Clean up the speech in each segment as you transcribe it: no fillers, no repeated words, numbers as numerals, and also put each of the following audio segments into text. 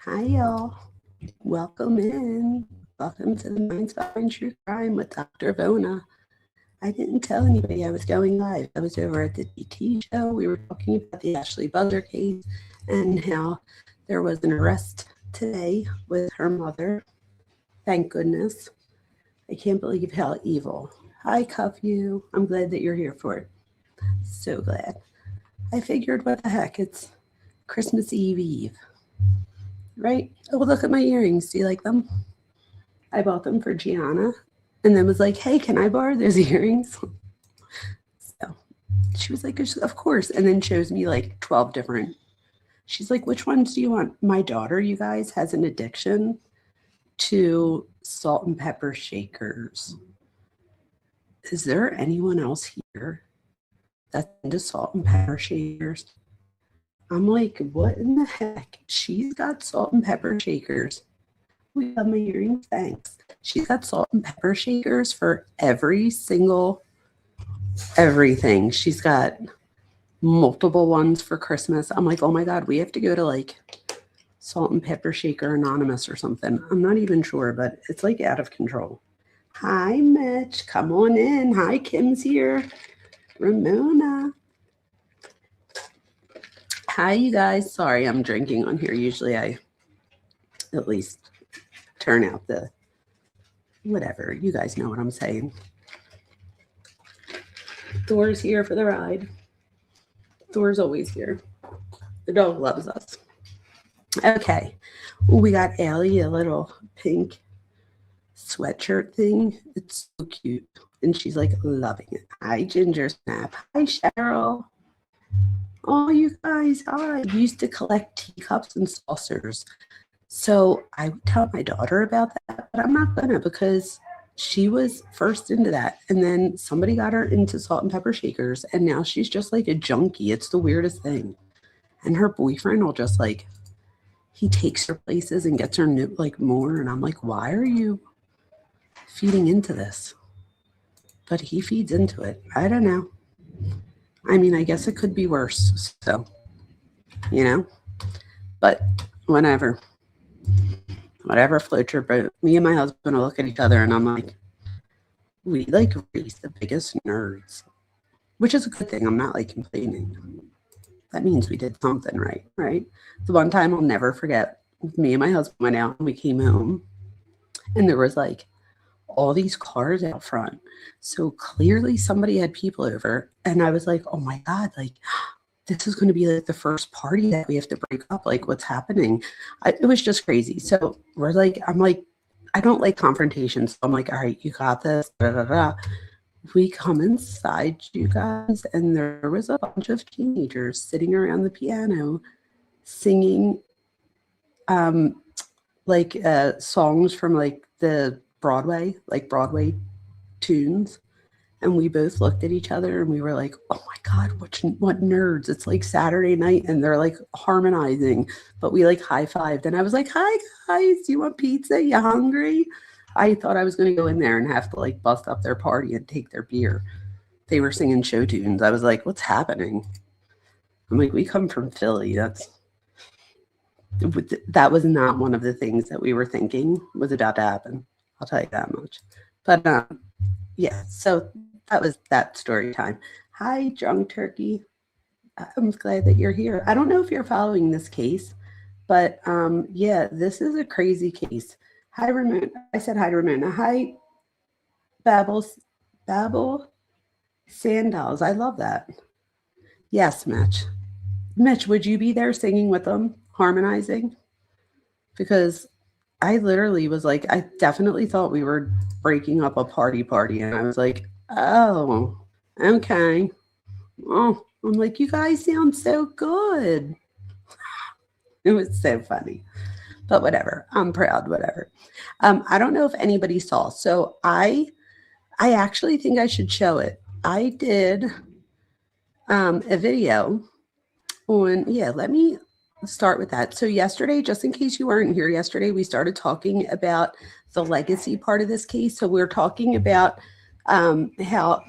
Hi, y'all. Welcome in. Welcome to the Minds Behind True Crime with Dr. Vona. I didn't tell anybody I was going live. I was over at the DT show. We were talking about the Ashley Buzzer case and how there was an arrest today with her mother. Thank goodness. I can't believe how evil. Hi, Cuff You. I'm glad that you're here for it. So glad. I figured, what the heck? It's Christmas Eve. Right? Oh, look at my earrings. Do you like them? I bought them for Gianna and then was like, hey, can I borrow those earrings? So she was like, of course. And then shows me like 12 different. She's like, which ones do you want? My daughter, you guys, has an addiction to salt and pepper shakers. Is there anyone else here that's into salt and pepper shakers? I'm like, what in the heck? She's got salt and pepper shakers. We love my earrings, thanks. She's got salt and pepper shakers for every single everything. She's got multiple ones for Christmas. I'm like, oh my God, we have to go to like Salt and Pepper Shaker Anonymous or something. I'm not even sure, but it's like out of control. Hi, Mitch. Come on in. Hi, Kim's here. Ramona. Hi, you guys. Sorry, I'm drinking on here. Usually I at least turn out the whatever. You guys know what I'm saying. Thor's here for the ride. Thor's always here. The dog loves us. Okay. We got Allie a little pink sweatshirt thing. It's so cute. And she's like loving it. Hi, Ginger Snap. Hi, Cheryl. Oh, you guys, I used to collect teacups and saucers. So I would tell my daughter about that, but I'm not gonna because she was first into that. And then somebody got her into salt and pepper shakers. And now she's just like a junkie. It's the weirdest thing. And her boyfriend will just like, he takes her places and gets her like more. And I'm like, why are you feeding into this? But he feeds into it. I don't know. I mean, I guess it could be worse. So, you know, but whatever floats your boat. Me and my husband will look at each other and I'm like, we like raise the biggest nerds, which is a good thing. I'm not like complaining. That means we did something right, right? The one time I'll never forget, me and my husband went out and we came home and there was like all these cars out front. So clearly somebody had people over. And I was like, oh my God, like this is going to be like the first party that we have to break up. Like what's happening? It was just crazy. So we're like, I'm like, I don't like confrontations. So I'm like, all right, you got this. Da, da, da. We come inside, you guys, and there was a bunch of teenagers sitting around the piano singing songs from like the Broadway tunes. And we both looked at each other and we were like, oh my God, what nerds. It's like Saturday night and they're like harmonizing, but we like high-fived. And I was like, hi guys, you want pizza? You hungry? I thought I was going to go in there and have to like bust up their party and take their beer. They were singing show tunes. I was like, what's happening? I'm like, we come from Philly. That was not one of the things that we were thinking was about to happen. I'll tell you that much. But yeah, so that was that story time. Hi, Drunk Turkey. I'm glad that you're here. I don't know if you're following this case, but yeah, this is a crazy case. Hi, Ramona. I said hi to Ramona. Hi, Babble Sandals. I love that. Yes, Mitch. Mitch, would you be there singing with them, harmonizing? Because I literally was like, I definitely thought we were breaking up a party. And I was like, oh, okay. Oh, I'm like, you guys sound so good. It was so funny. But whatever, I'm proud, whatever. I don't know if anybody saw. So I actually think I should show it. I did a video on, yeah, let me start with that. So yesterday, just in case you weren't here yesterday, we started talking about the legacy part of this case. So we're talking about how,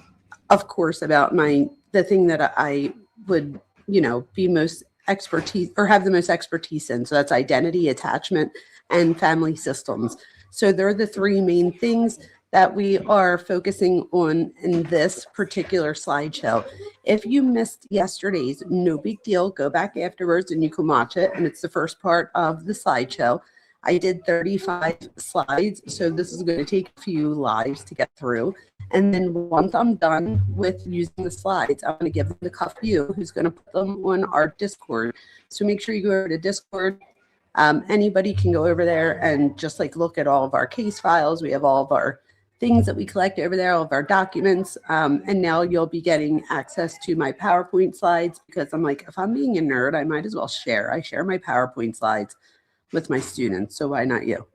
of course, about the thing that I would, be most expertise or have the most expertise in. So that's identity, attachment, and family systems. So they're the three main things that we are focusing on in this particular slideshow. If you missed yesterday's, no big deal. Go back afterwards and you can watch it. And it's the first part of the slideshow. I did 35 slides, so this is going to take a few lives to get through. And then once I'm done with using the slides, I'm going to give them to Cuff You, who's going to put them on our Discord. So make sure you go over to Discord. Anybody can go over there and just like look at all of our case files. We have all of our things that we collect over there, all of our documents. And now you'll be getting access to my PowerPoint slides, because I'm like, if I'm being a nerd, I might as well share. I share my PowerPoint slides with my students, so why not you?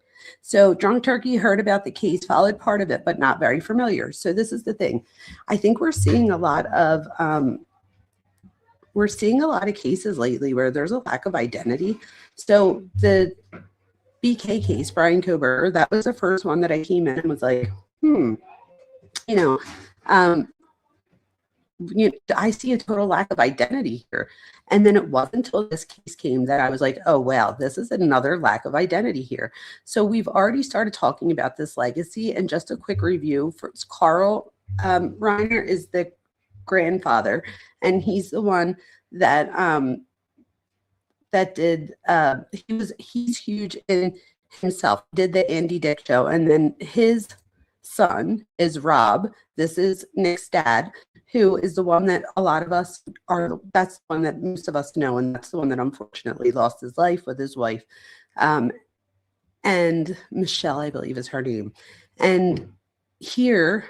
So Drunk Turkey heard about the case, followed part of it, but not very familiar. So this is the thing. I think we're seeing a lot of cases lately where there's a lack of identity. So the BK case, Bryan Kohberger, that was the first one that I came in and was like, I see a total lack of identity here. And then it wasn't until this case came that I was like, oh, wow, this is another lack of identity here. So we've already started talking about this legacy. And just a quick review, for Carl Reiner is the grandfather, and he's the one that did he's huge in himself, did the Andy Dick show. And then his son is Rob. This is Nick's dad, who is the one that a lot of us are, that's the one that most of us know, and that's the one that unfortunately lost his life with his wife. And Michelle, I believe, is her name. And here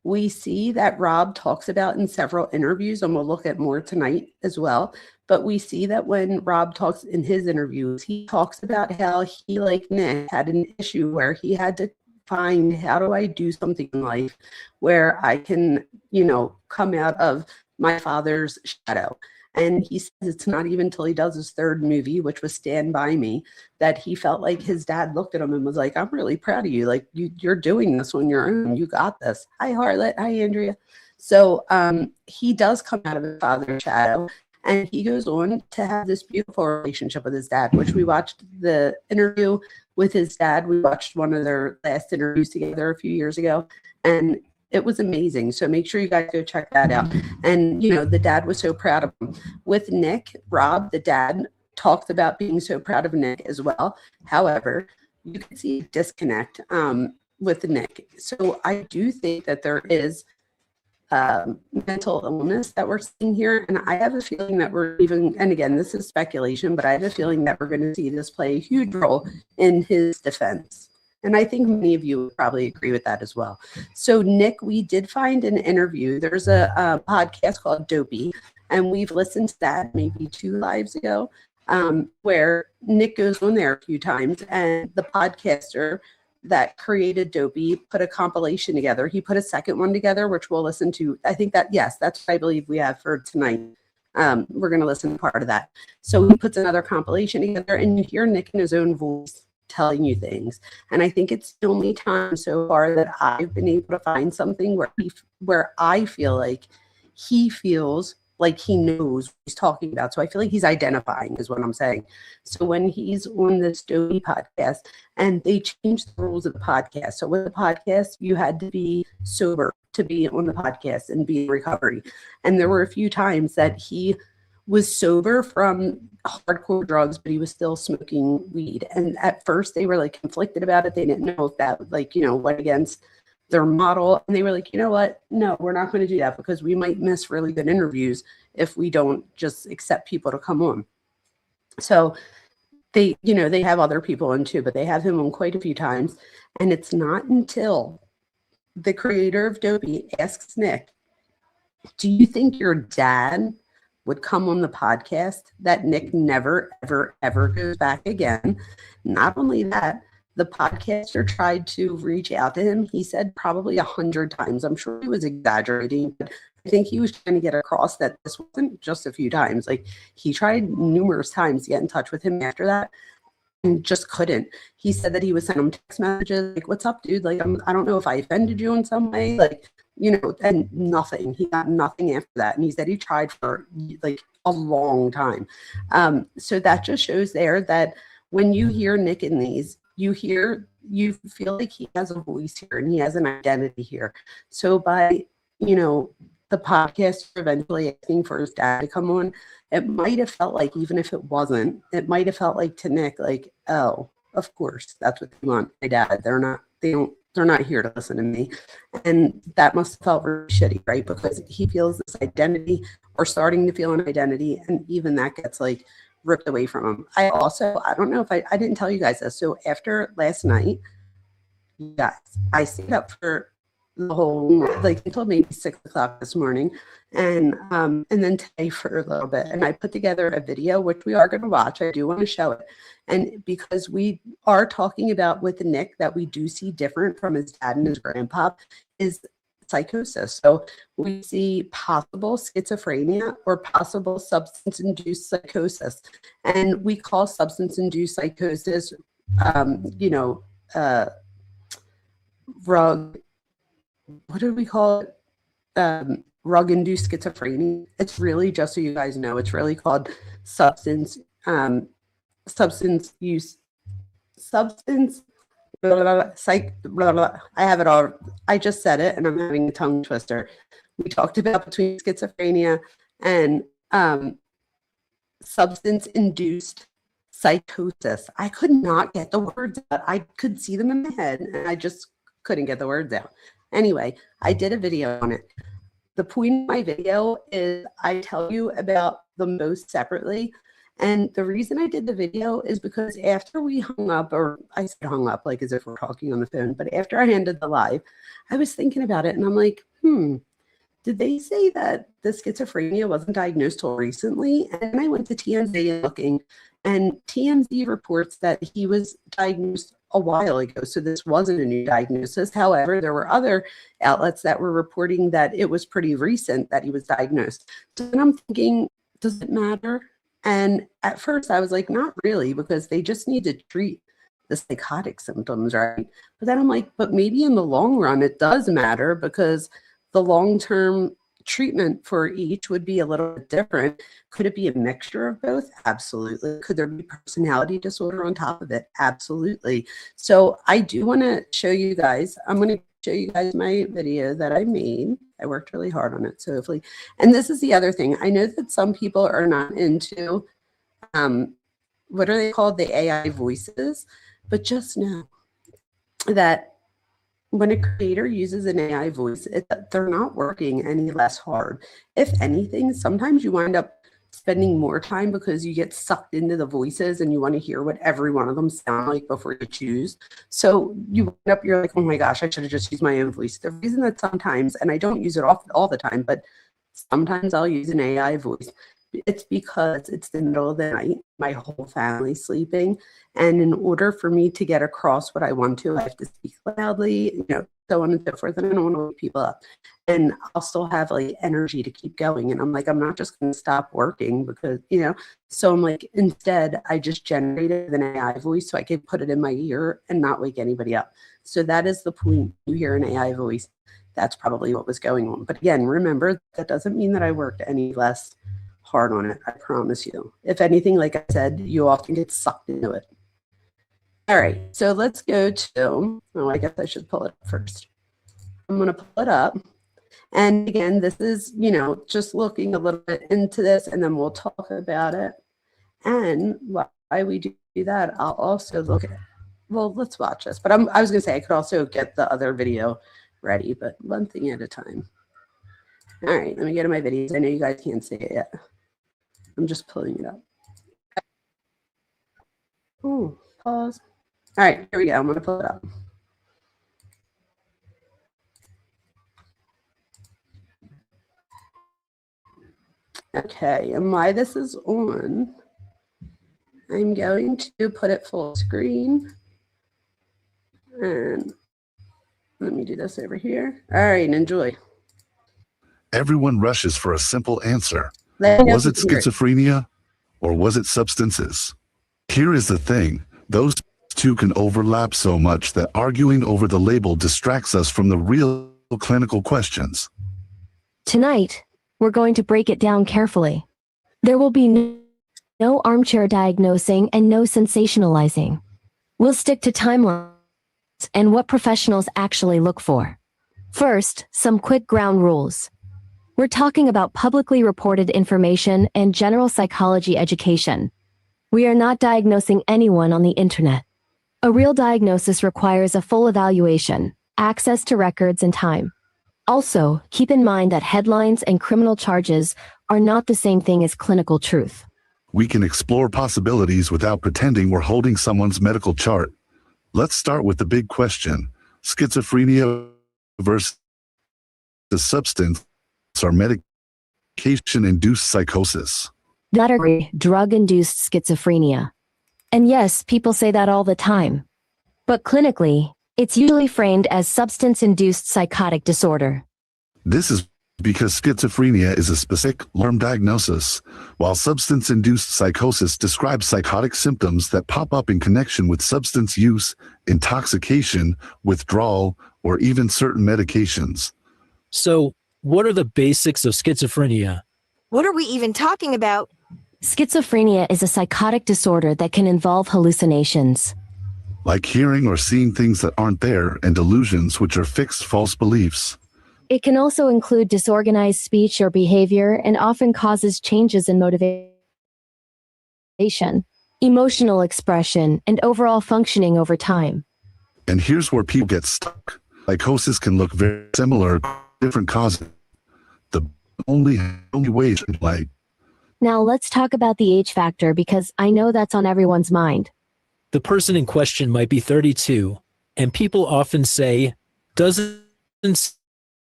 we see that Rob talks about in several interviews, and we'll look at more tonight as well. But we see that when Rob talks in his interviews, he talks about how he, like Nick, had an issue where he had to find, how do I do something in life where I can, come out of my father's shadow. And he says it's not even until he does his third movie, which was Stand By Me, that he felt like his dad looked at him and was like, I'm really proud of you. Like, you're doing this on your own. You got this. Hi, Harlot. Hi, Andrea. So he does come out of his father's shadow. And he goes on to have this beautiful relationship with his dad, which we watched the interview with his dad. We watched one of their last interviews together a few years ago, and it was amazing. So make sure you guys go check that out. And, the dad was so proud of him. With Nick, Rob, the dad, talked about being so proud of Nick as well. However, you can see a disconnect with Nick. So I do think that there is mental illness that we're seeing here. And I have a feeling that we're and again, this is speculation, but I have a feeling that we're going to see this play a huge role in his defense. And I think many of you would probably agree with that as well. So Nick, we did find an interview. There's a podcast called Dopey, and we've listened to that maybe 2 lives ago, where Nick goes on there a few times, and the podcaster that created Dopey put a compilation together. He put a second one together, which we'll listen to. I think that, yes, that's what I believe we have for tonight. We're going to listen to part of that. So he puts another compilation together, and you hear Nick in his own voice telling you things. And I think it's the only time so far that I've been able to find something where I feel like he feels like he knows what he's talking about. So I feel like he's identifying is what I'm saying. So when he's on this Dopey podcast, and they changed the rules of the podcast. So with the podcast, you had to be sober to be on the podcast and be in recovery. And there were a few times that he was sober from hardcore drugs, but he was still smoking weed. And at first they were like conflicted about it. They didn't know if that went against their model. And they were like, you know what? No, we're not going to do that, because we might miss really good interviews if we don't just accept people to come on. So they have other people on too, but they have him on quite a few times. And it's not until the creator of Dopey asks Nick, do you think your dad would come on the podcast, that Nick never, ever, ever goes back again. Not only that, the podcaster tried to reach out to him. He said probably 100 times. I'm sure he was exaggerating, but I think he was trying to get across that this wasn't just a few times. Like, he tried numerous times to get in touch with him after that and just couldn't. He said that he was sending him text messages like, what's up, dude? Like, I don't know if I offended you in some way. Like, and nothing. He got nothing after that. And he said he tried for like a long time. So that just shows there that when you hear Nick in these, you feel like he has a voice here and he has an identity here. So by, the podcast eventually asking for his dad to come on, it might have felt like, even if it wasn't, it might have felt like to Nick, like, oh, of course, that's what they want. My dad, they're not here to listen to me. And that must have felt really shitty, right? Because he feels this identity, or starting to feel an identity, and even that gets like ripped away from him. I don't know if I didn't tell you guys this. So after last night, guys, I stayed up for the whole, like, until maybe 6 o'clock this morning, and then today for a little bit. And I put together a video, which we are going to watch. I do want to show it. And because we are talking about with Nick that we do see different from his dad and his grandpa is psychosis. So we see possible schizophrenia or possible substance-induced psychosis. And we call substance-induced psychosis, what do we call it? Drug-induced schizophrenia. It's really, just so you guys know, it's really called substance use, I have it all. I just said it and I'm having a tongue twister. We talked about between schizophrenia and substance-induced psychosis. I could not get the words out. I could see them in my head and I just couldn't get the words out. Anyway, I did a video on it. The point of my video is I tell you about them both separately. And the reason I did the video is because after we hung up, or I said hung up like as if we're talking on the phone, but after I ended the live, I was thinking about it and I'm like, did they say that the schizophrenia wasn't diagnosed till recently? And I went to TMZ looking, and TMZ reports that he was diagnosed a while ago. So this wasn't a new diagnosis. However, there were other outlets that were reporting that it was pretty recent that he was diagnosed. So then I'm thinking, does it matter? And at first I was like, not really, because they just need to treat the psychotic symptoms, right? But then I'm like, but maybe in the long run it does matter, because the long-term treatment for each would be a little bit different. Could it be a mixture of both? Absolutely. Could there be personality disorder on top of it? Absolutely. So I do want to show you guys, I'm going to show you guys my video that I made. I worked really hard on it, so hopefully. And this is the other thing. I know that some people are not into, what are they called? The AI voices. But just know that when a creator uses an AI voice, they're not working any less hard. If anything, sometimes you wind up spending more time because you get sucked into the voices and you want to hear what every one of them sound like before you choose. So you're like, oh my gosh, I should have just used my own voice. The reason that sometimes, and I don't use it all the time, but sometimes I'll use an AI voice, it's because it's the middle of the night, my whole family's sleeping, and in order for me to get across what I want to, I have to speak loudly, so on and so forth, and I don't want to wake people up. And I'll still have like energy to keep going. And I'm like, I'm not just going to stop working because, so I'm like, instead, I just generated an AI voice so I could put it in my ear and not wake anybody up. So that is the point. You hear an AI voice. That's probably what was going on. But again, remember, that doesn't mean that I worked any less hard on it. I promise you. If anything, like I said, you often get sucked into it. All right, so let's go to, I guess I should pull it up first. I'm going to pull it up. And again, this is, just looking a little bit into this, and then we'll talk about it. And while we do that, I'll also look at, well, let's watch this. But I was going to say I could also get the other video ready, but one thing at a time. All right, let me get to my videos. I know you guys can't see it yet. I'm just pulling it up. Oh, pause. All right, here we go. I'm going to pull it up. Okay, and why this is on, I'm going to put it full screen. And let me do this over here. All right, enjoy. Everyone rushes for a simple answer. Was it schizophrenia or was it substances? Here is the thing. Those two can overlap so much that arguing over the label distracts us from the real clinical questions. Tonight, we're going to break it down carefully. There will be no armchair diagnosing and no sensationalizing. We'll stick to timelines and what professionals actually look for. First, some quick ground rules. We're talking about publicly reported information and general psychology education. We are not diagnosing anyone on the internet. A real diagnosis requires a full evaluation, access to records and time. Also, keep in mind that headlines and criminal charges are not the same thing as clinical truth. We can explore possibilities without pretending we're holding someone's medical chart. Let's start with the big question: schizophrenia versus substance or medication-induced psychosis. That are drug-induced schizophrenia. And yes, people say that all the time. But clinically, it's usually framed as substance-induced psychotic disorder. This is because schizophrenia is a specific, learned diagnosis, while substance-induced psychosis describes psychotic symptoms that pop up in connection with substance use, intoxication, withdrawal, or even certain medications. So, what are the basics of schizophrenia? What are we even talking about? Schizophrenia is a psychotic disorder that can involve hallucinations. Like hearing or seeing things that aren't there, and delusions, which are fixed false beliefs. It can also include disorganized speech or behavior and often causes changes in motivation, emotional expression, and overall functioning over time. And here's where people get stuck. Psychosis can look very similar, different causes. The only way is light. Now let's talk about the age factor because I know that's on everyone's mind. The person in question might be 32, and people often say, doesn't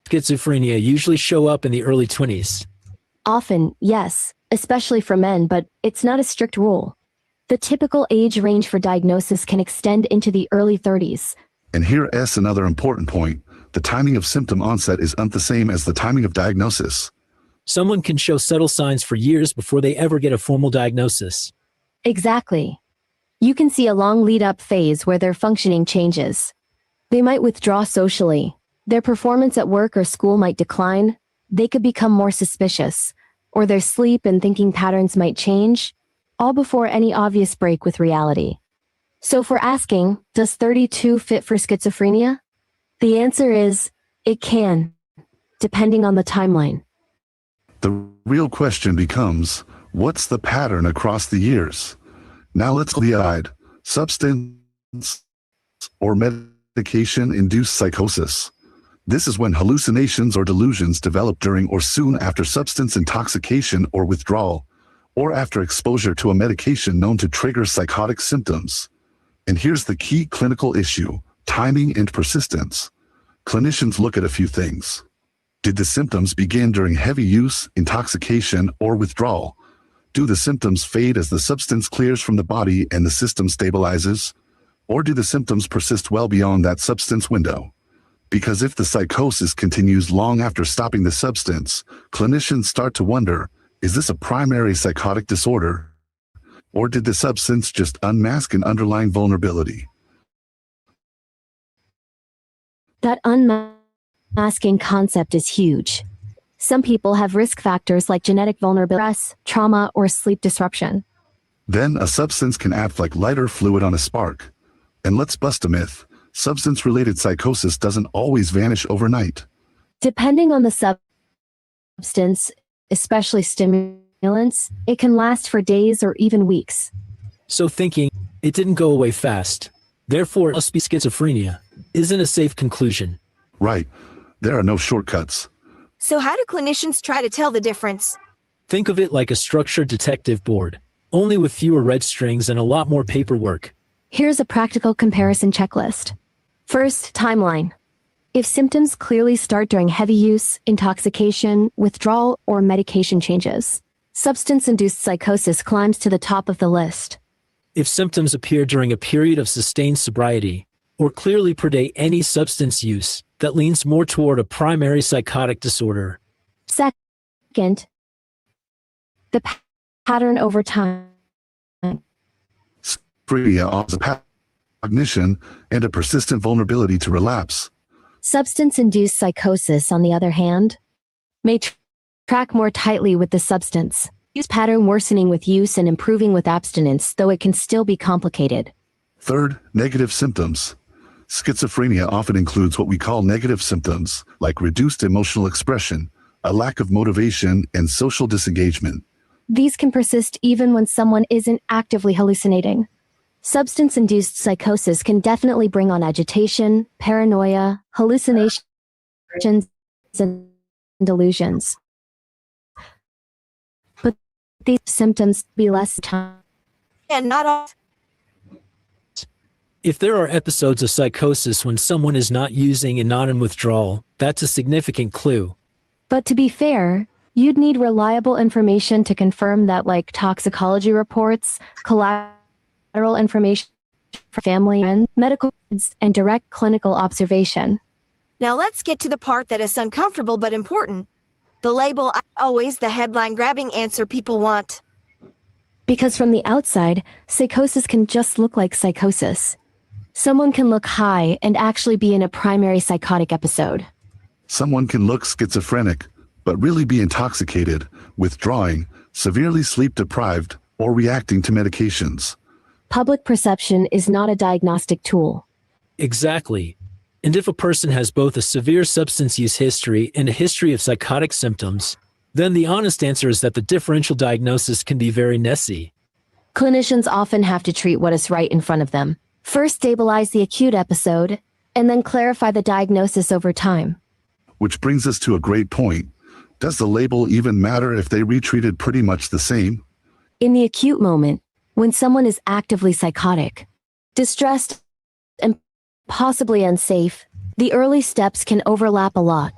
schizophrenia usually show up in the early 20s? Often, yes, especially for men, but it's not a strict rule. The typical age range for diagnosis can extend into the early 30s. And here's another important point. The timing of symptom onset is not the same as the timing of diagnosis. Someone can show subtle signs for years before they ever get a formal diagnosis. Exactly. You can see a long lead-up phase where their functioning changes. They might withdraw socially. Their performance at work or school might decline. They could become more suspicious. Or their sleep and thinking patterns might change, all before any obvious break with reality. So if we're asking, does 32 fit for schizophrenia? The answer is, it can, depending on the timeline. The real question becomes, what's the pattern across the years? Now let's decide, substance or medication-induced psychosis. This is when hallucinations or delusions develop during or soon after substance intoxication or withdrawal, or after exposure to a medication known to trigger psychotic symptoms. And here's the key clinical issue: timing and persistence. Clinicians look at a few things. Did the symptoms begin during heavy use, intoxication, or withdrawal? Do the symptoms fade as the substance clears from the body and the system stabilizes? Or do the symptoms persist well beyond that substance window? Because if the psychosis continues long after stopping the substance, clinicians start to wonder, is this a primary psychotic disorder? Or did the substance just unmask an underlying vulnerability? That unmasking concept is huge. Some people have risk factors like genetic vulnerability, stress, trauma, or sleep disruption. Then a substance can act like lighter fluid on a spark. And let's bust a myth. Substance-related psychosis doesn't always vanish overnight. Depending on the substance, especially stimulants, it can last for days or even weeks. So thinking, it didn't go away fast, therefore it must be schizophrenia, isn't a safe conclusion. Right. There are no shortcuts. So how do clinicians try to tell the difference? Think of it like a structured detective board, only with fewer red strings and a lot more paperwork. Here's a practical comparison checklist. First, timeline. If symptoms clearly start during heavy use, intoxication, withdrawal, or medication changes, substance-induced psychosis climbs to the top of the list. If symptoms appear during a period of sustained sobriety, or clearly predate any substance use, that leans more toward a primary psychotic disorder. Second, the pattern over time. Schizophrenia offers a cognition and a persistent vulnerability to relapse. Substance-induced psychosis, on the other hand, may track more tightly with the substance, use pattern worsening with use and improving with abstinence, though it can still be complicated. Third, negative symptoms. Schizophrenia often includes what we call negative symptoms, like reduced emotional expression, a lack of motivation, and social disengagement. These can persist even when someone isn't actively hallucinating. Substance-induced psychosis can definitely bring on agitation, paranoia, hallucinations, and delusions. But these symptoms be less time. And not all. If there are episodes of psychosis when someone is not using and not in withdrawal, that's a significant clue. But to be fair, you'd need reliable information to confirm that, like toxicology reports, collateral information for family and medical records, and direct clinical observation. Now let's get to the part that is uncomfortable but important. The label, always the headline-grabbing answer people want. Because from the outside, psychosis can just look like psychosis. Someone can look high and actually be in a primary psychotic episode. Someone can look schizophrenic, but really be intoxicated, withdrawing, severely sleep-deprived, or reacting to medications. Public perception is not a diagnostic tool. Exactly. And if a person has both a severe substance use history and a history of psychotic symptoms, then the honest answer is that the differential diagnosis can be very messy. Clinicians often have to treat what is right in front of them. First stabilize the acute episode, and then clarify the diagnosis over time. Which brings us to a great point. Does the label even matter if they retreated pretty much the same? In the acute moment, when someone is actively psychotic, distressed, and possibly unsafe, the early steps can overlap a lot.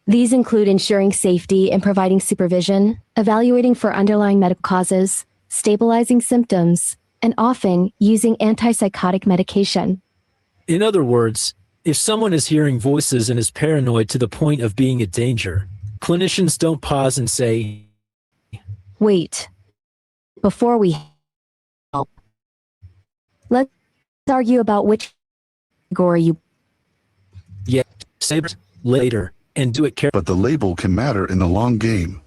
These include ensuring safety and providing supervision, evaluating for underlying medical causes, stabilizing symptoms, and often using antipsychotic medication. In other words, if someone is hearing voices and is paranoid to the point of being a danger, clinicians don't pause and say, "Wait. Before we help, let's argue about which category you..." "Yeah, say it later, and do it carefully." But the label can matter in the long game.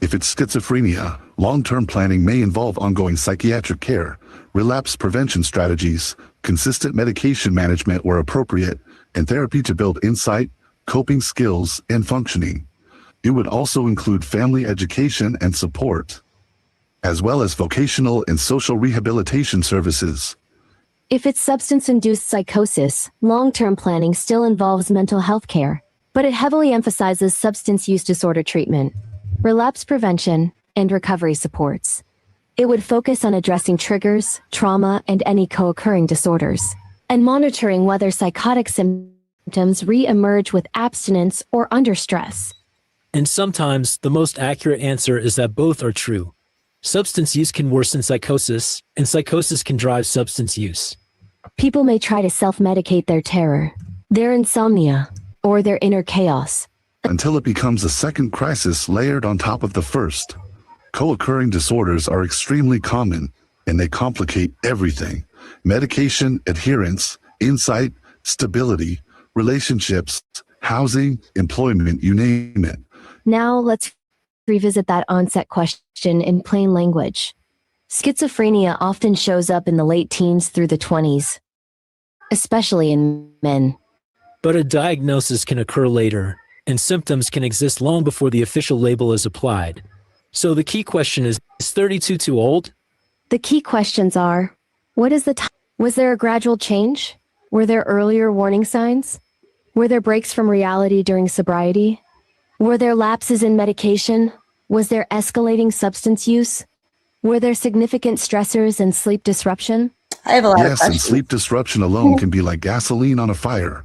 If it's schizophrenia, long-term planning may involve ongoing psychiatric care, relapse prevention strategies, consistent medication management where appropriate, and therapy to build insight, coping skills, and functioning. It would also include family education and support, as well as vocational and social rehabilitation services. If it's substance-induced psychosis, long-term planning still involves mental health care, but it heavily emphasizes substance use disorder treatment, relapse prevention, and recovery supports. It would focus on addressing triggers, trauma, and any co-occurring disorders, and monitoring whether psychotic symptoms re-emerge with abstinence or under stress. And sometimes, the most accurate answer is that both are true. Substance use can worsen psychosis, and psychosis can drive substance use. People may try to self-medicate their terror, their insomnia, or their inner chaos, until it becomes a second crisis layered on top of the first. Co-occurring disorders are extremely common, and they complicate everything. Medication, adherence, insight, stability, relationships, housing, employment, you name it. Now let's revisit that onset question in plain language. Schizophrenia often shows up in the late teens through the 20s, especially in men. But a diagnosis can occur later, and symptoms can exist long before the official label is applied. So the key question is 32 too old? The key questions are, what is the time? Was there a gradual change? Were there earlier warning signs? Were there breaks from reality during sobriety? Were there lapses in medication? Was there escalating substance use? Were there significant stressors and sleep disruption? I have a lot of Yes, and questions. sleep disruption alone can be like gasoline on a fire.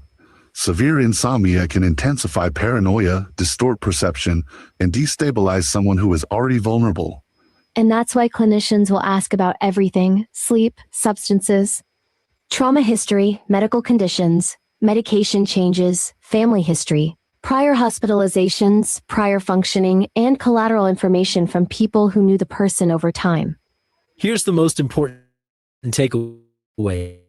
Severe insomnia can intensify paranoia, distort perception, and destabilize someone who is already vulnerable. And that's why clinicians will ask about everything: sleep, substances, trauma history, medical conditions, medication changes, family history, prior hospitalizations, prior functioning, and collateral information from people who knew the person over time. Here's the most important takeaway.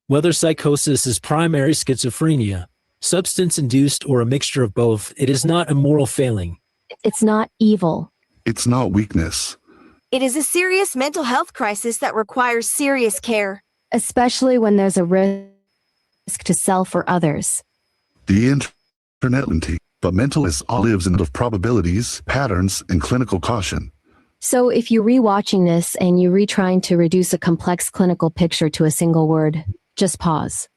Whether psychosis is primary schizophrenia, Substance-induced or a mixture of both, it is not a moral failing. It's not evil. It's not weakness. It is a serious mental health crisis that requires serious care. Especially when there's a risk to self or others. The internet, but mental illness all lives in of probabilities, patterns, and clinical caution. So if you're rewatching this and you're retrying to reduce a complex clinical picture to a single word, just pause.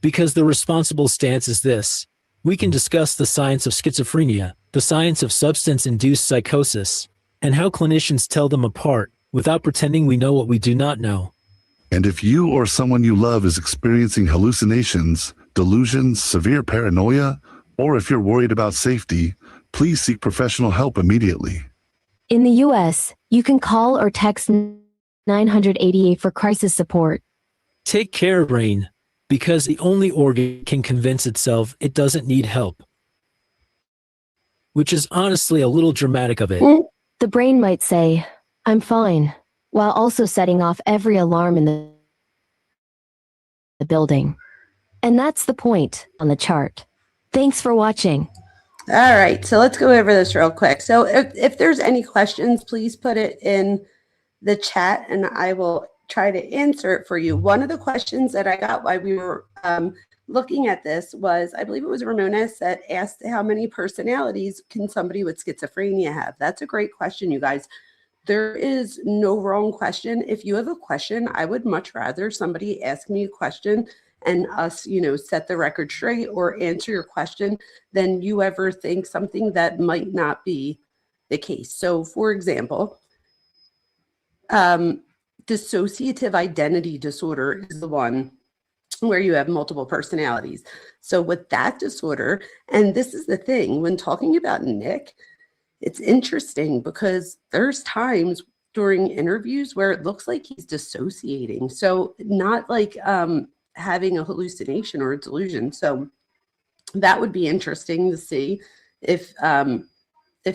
Because the responsible stance is this: we can discuss the science of schizophrenia, the science of substance-induced psychosis, and how clinicians tell them apart, without pretending we know what we do not know. And if you or someone you love is experiencing hallucinations, delusions, severe paranoia, or if you're worried about safety, please seek professional help immediately. In the US, you can call or text 988 for crisis support. Take care, brain, because the only organ can convince itself it doesn't need help. Which is honestly a little dramatic of it. The brain might say, "I'm fine," while also setting off every alarm in the building. And that's the point on the chart. Thanks for watching. All right, so let's go over this real quick. So if there's any questions, please put it in the chat and I will try to answer it for you. One of the questions that I got while we were looking at this was, I believe it was Ramones that asked, how many personalities can somebody with schizophrenia have? That's a great question, you guys. There is no wrong question. If you have a question, I would much rather somebody ask me a question and us, set the record straight or answer your question than you ever think something that might not be the case. So for example, dissociative identity disorder is the one where you have multiple personalities. So with that disorder, and this is the thing, when talking about Nick, it's interesting because there's times during interviews where it looks like he's dissociating. So not like having a hallucination or a delusion. So that would be interesting to see if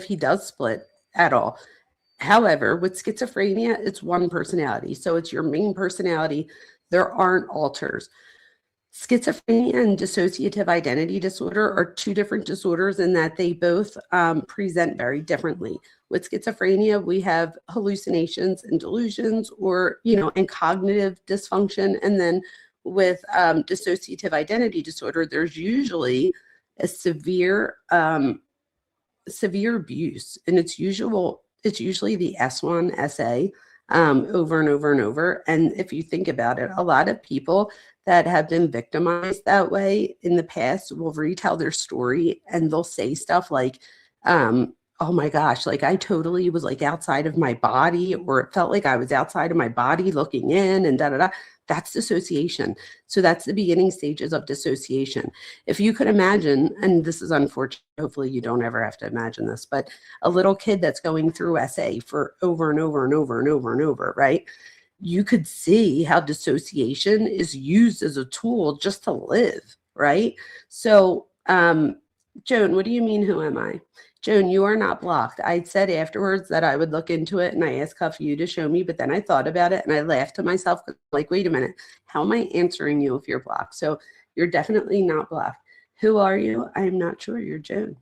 he does split at all. However, with schizophrenia, it's one personality. So it's your main personality. There aren't alters. Schizophrenia and dissociative identity disorder are two different disorders in that they both present very differently. With schizophrenia, we have hallucinations and delusions and cognitive dysfunction. And then with dissociative identity disorder, there's usually a severe abuse. And it's usually the S1, SA, over and over and over. And if you think about it, a lot of people that have been victimized that way in the past will retell their story and they'll say stuff like, oh my gosh, like I totally was like outside of my body, or it felt like I was outside of my body looking in and da da da. That's dissociation. So that's the beginning stages of dissociation. If you could imagine, and this is unfortunate, hopefully you don't ever have to imagine this, but a little kid that's going through SA for over and over and over and over and over, right? You could see how dissociation is used as a tool just to live, right? So, Joan, what do you mean, who am I? Joan, you are not blocked. I said afterwards that I would look into it and I asked Cuff you to show me, but then I thought about it and I laughed to myself, like, wait a minute, how am I answering you if you're blocked? So you're definitely not blocked. Who are you? I'm not sure. You're Joan.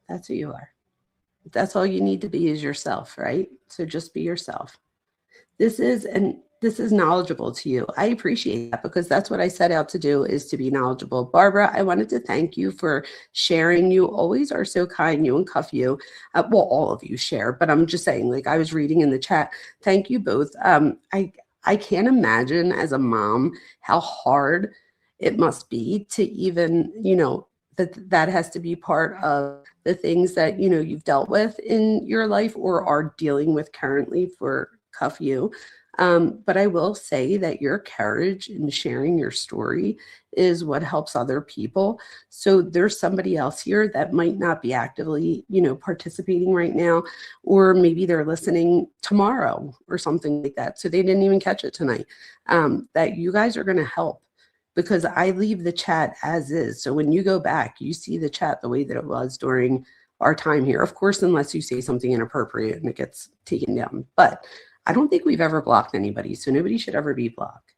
That's who you are. That's all you need to be is yourself, right? So just be yourself. This is knowledgeable to you. I appreciate that because that's what I set out to do, is to be knowledgeable. Barbara, I wanted to thank you for sharing. You always are so kind, you and Cuff you. Well, all of you share, but I'm just saying, like I was reading in the chat, thank you both. I can't imagine as a mom how hard it must be to even, that has to be part of the things that, you've dealt with in your life or are dealing with currently for Cuff you. But I will say that your courage in sharing your story is what helps other people. So there's somebody else here that might not be actively, participating right now, or maybe they're listening tomorrow or something like that. So they didn't even catch it tonight. That you guys are going to help, because I leave the chat as is. So when you go back, you see the chat the way that it was during our time here. Of course, unless you say something inappropriate and it gets taken down. But I don't think we've ever blocked anybody, so nobody should ever be blocked.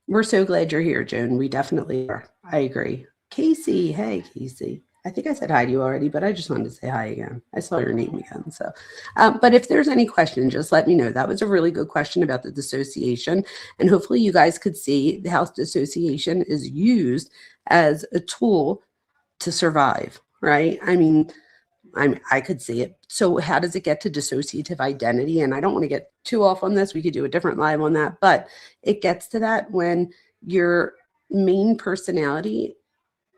We're so glad you're here, Joan. We definitely are. I agree. Casey, hey, Casey. I think I said hi to you already, but I just wanted to say hi again. I saw your name again. So, but if there's any question, just let me know. That was a really good question about the dissociation. And hopefully you guys could see how dissociation is used as a tool to survive, right? I could see it. So how does it get to dissociative identity? And I don't want to get too off on this. We could do a different live on that, but it gets to that when your main personality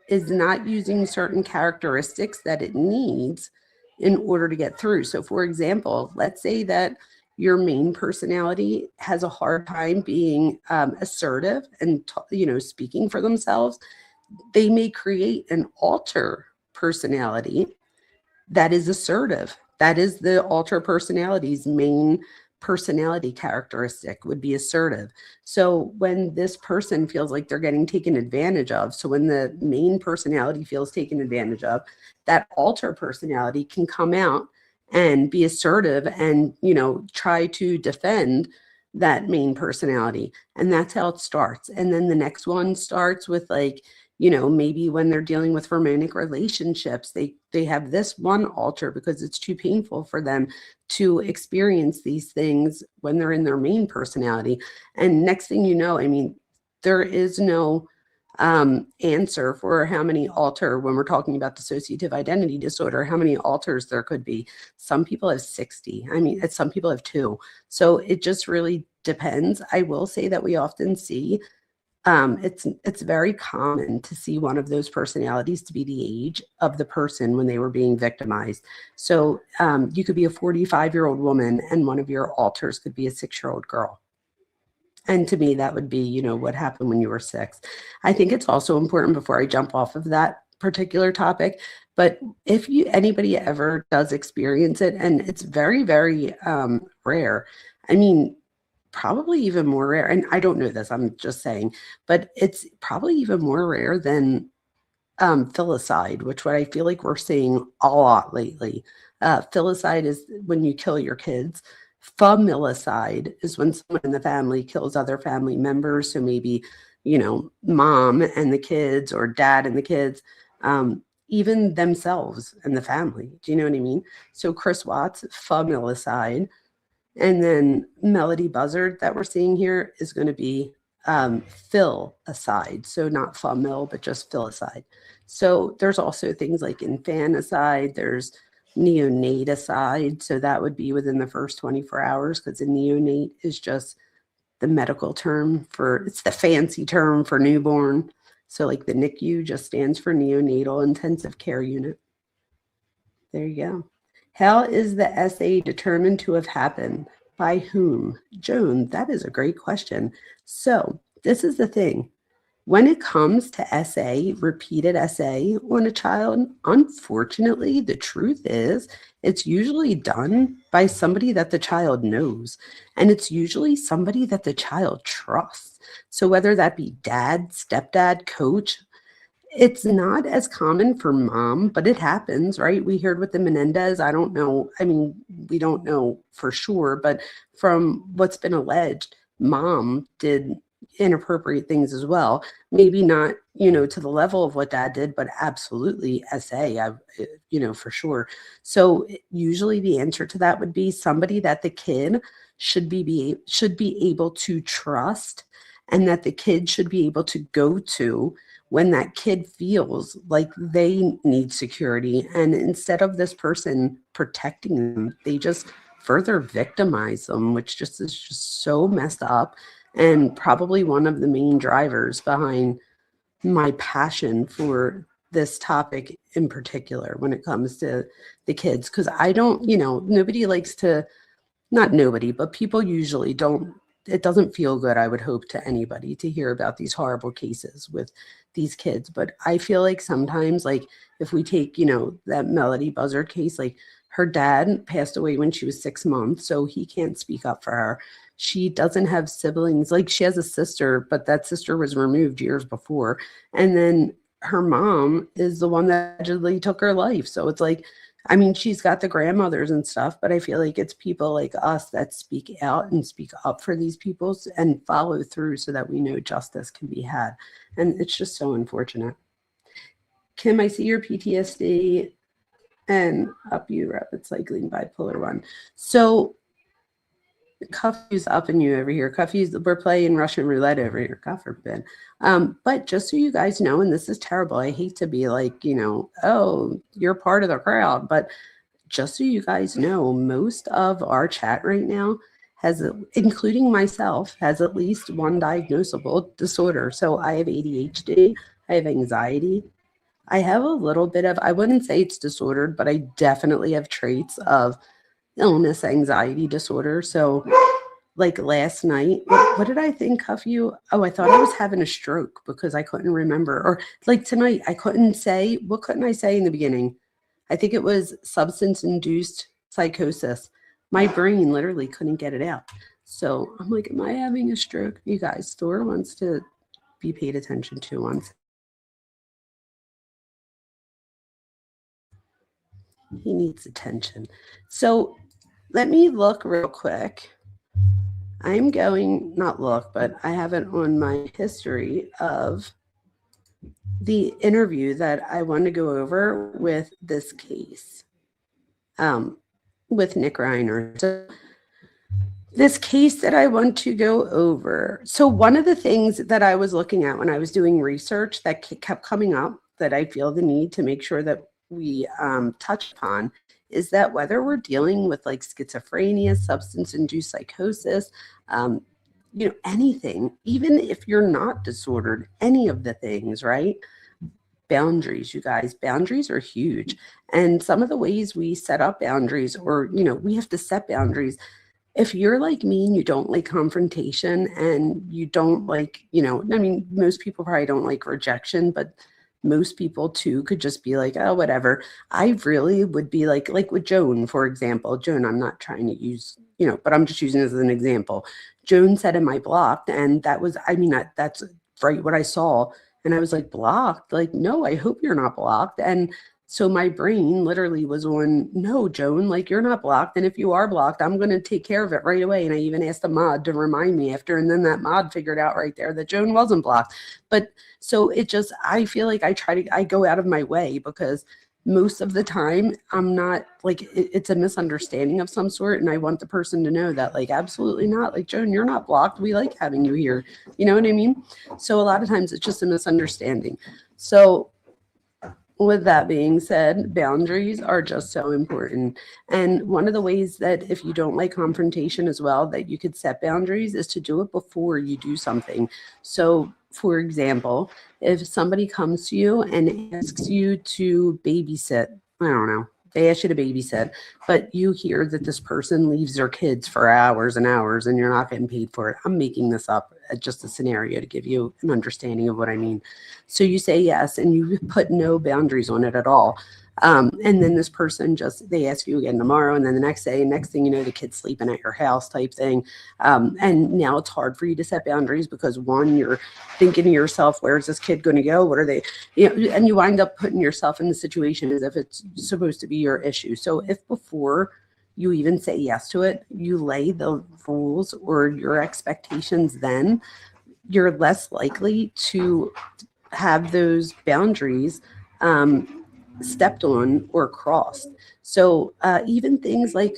is not using certain characteristics that it needs in order to get through. So for example, let's say that your main personality has a hard time being assertive and speaking for themselves. They may create an alter personality that is assertive. That is the alter personality's main personality characteristic, would be assertive. So when this person feels like they're getting taken advantage of, so when the main personality feels taken advantage of, that alter personality can come out and be assertive and, try to defend that main personality. And that's how it starts. And then the next one starts with maybe when they're dealing with romantic relationships, they have this one alter because it's too painful for them to experience these things when they're in their main personality. And next thing you know, there is no answer for how many alter, when we're talking about dissociative identity disorder, how many alters there could be. Some people have 60. Some people have 2. So it just really depends. I will say that we often see it's very common to see one of those personalities to be the age of the person when they were being victimized. So you could be a 45-year-old woman and one of your alters could be a 6-year-old girl. And to me, that would be, what happened when you were 6. I think it's also important, before I jump off of that particular topic, but if anybody ever does experience it, and it's very, very rare, probably even more rare, and I don't know this, I'm just saying, but it's probably even more rare than filicide, which what I feel like we're seeing a lot lately. Filicide is when you kill your kids. Familicide is when someone in the family kills other family members. So maybe, mom and the kids, or dad and the kids, even themselves and the family. Do you know what I mean? So Chris Watts, familicide. And then Melody Buzzard that we're seeing here is going to be filicide. So not famil, but just filicide. So there's also things like infanticide. There's neonaticide. So that would be within the first 24 hours, because a neonate is just the medical term it's the fancy term for newborn. So like the NICU just stands for neonatal intensive care unit. There you go. How is the essay determined to have happened? By whom? Joan, that is a great question. So this is the thing. When it comes to essay, repeated essay on a child, unfortunately, the truth is it's usually done by somebody that the child knows. And it's usually somebody that the child trusts. So whether that be dad, stepdad, coach, it's not as common for mom, but it happens, right? We heard with the Menendez. I don't know. We don't know for sure, but from what's been alleged, mom did inappropriate things as well. Maybe not, to the level of what dad did, but absolutely SA, for sure. So usually the answer to that would be somebody that the kid should be able to trust, and that the kid should be able to go to when that kid feels like they need security. And instead of this person protecting them, they just further victimize them, which is just so messed up, and probably one of the main drivers behind my passion for this topic in particular when it comes to the kids. Because I don't, nobody likes to, not nobody, but people usually don't, it doesn't feel good, I would hope, to anybody to hear about these horrible cases with these kids. But I feel like sometimes, like if we take, that Melody Buzzard case, like her dad passed away when she was 6 months, so he can't speak up for her. She doesn't have siblings. Like she has a sister, but that sister was removed years before. And then her mom is the one that allegedly took her life. So it's like, I mean, she's got the grandmothers and stuff, but I feel like it's people like us that speak out and speak up for these people and follow through so that we know justice can be had. And it's just so unfortunate. Kim, I see your PTSD and up you rapid cycling bipolar 1. So Cuffy's up and you over here. Cuffy's, we're playing Russian roulette over here. God forbid. But just so you guys know, and this is terrible, I hate to be like, you know, oh, you're part of the crowd, but just so you guys know, most of our chat right now has, including myself, has at least one diagnosable disorder. So I have ADHD, I have anxiety, I have a little bit of, I wouldn't say it's disordered, but I definitely have traits of illness, anxiety disorder. So like last night, what did I think of you? Oh, I thought I was having a stroke because I couldn't remember. Or like tonight, I couldn't say, what couldn't I say in the beginning? I think it was substance-induced psychosis. My brain literally couldn't get it out. So I'm like, am I having a stroke? You guys, Thor wants to be paid attention to once. He needs attention. So let me look real quick. I'm going, not look, but I have it on my history of the interview that I want to go over with this case with Nick Reiner. So this case that I want to go over. So one of the things that I was looking at when I was doing research that kept coming up that I feel the need to make sure that we touch upon is that whether we're dealing with like schizophrenia, substance-induced psychosis, you know, anything, even if you're not disordered, any of the things, right? Boundaries, you guys, boundaries are huge. And some of the ways we set up boundaries, or, you know, we have to set boundaries. If you're like me and you don't like confrontation and you don't like, you know, I mean, most people probably don't like rejection, but most people too could just be like, oh, whatever. I really would be like with Joan, for example. Joan, I'm not trying to use, you know, but I'm just using it as an example. Joan said, am I blocked? And that was, I mean, that's right what I saw. And I was like, blocked? Like, no, I hope you're not blocked. And so my brain literally was on, no, Joan, like you're not blocked. And if you are blocked, I'm going to take care of it right away. And I even asked the mod to remind me after. And then that mod figured out right there that Joan wasn't blocked. But so it just, I feel like I go out of my way because most of the time I'm not like, it's a misunderstanding of some sort. And I want the person to know that like, absolutely not. Like, Joan, you're not blocked. We like having you here. You know what I mean? So a lot of times it's just a misunderstanding. So with that being said, boundaries are just so important. And one of the ways that if you don't like confrontation as well, that you could set boundaries is to do it before you do something. So for example, if somebody comes to you and asks you to babysit, I don't know, they ask you to babysit, but you hear that this person leaves their kids for hours and hours and you're not getting paid for it. I'm making this up, just a scenario to give you an understanding of what I mean. So you say yes, and you put no boundaries on it at all. And then this person just, they ask you again tomorrow, and then the next day, and next thing you know, the kid's sleeping at your house type thing. And now it's hard for you to set boundaries because one, you're thinking to yourself, where's this kid going to go? What are they, you know, and you wind up putting yourself in the situation as if it's supposed to be your issue. So if before you even say yes to it, you lay the rules or your expectations, then you're less likely to have those boundaries stepped on or crossed. So even things like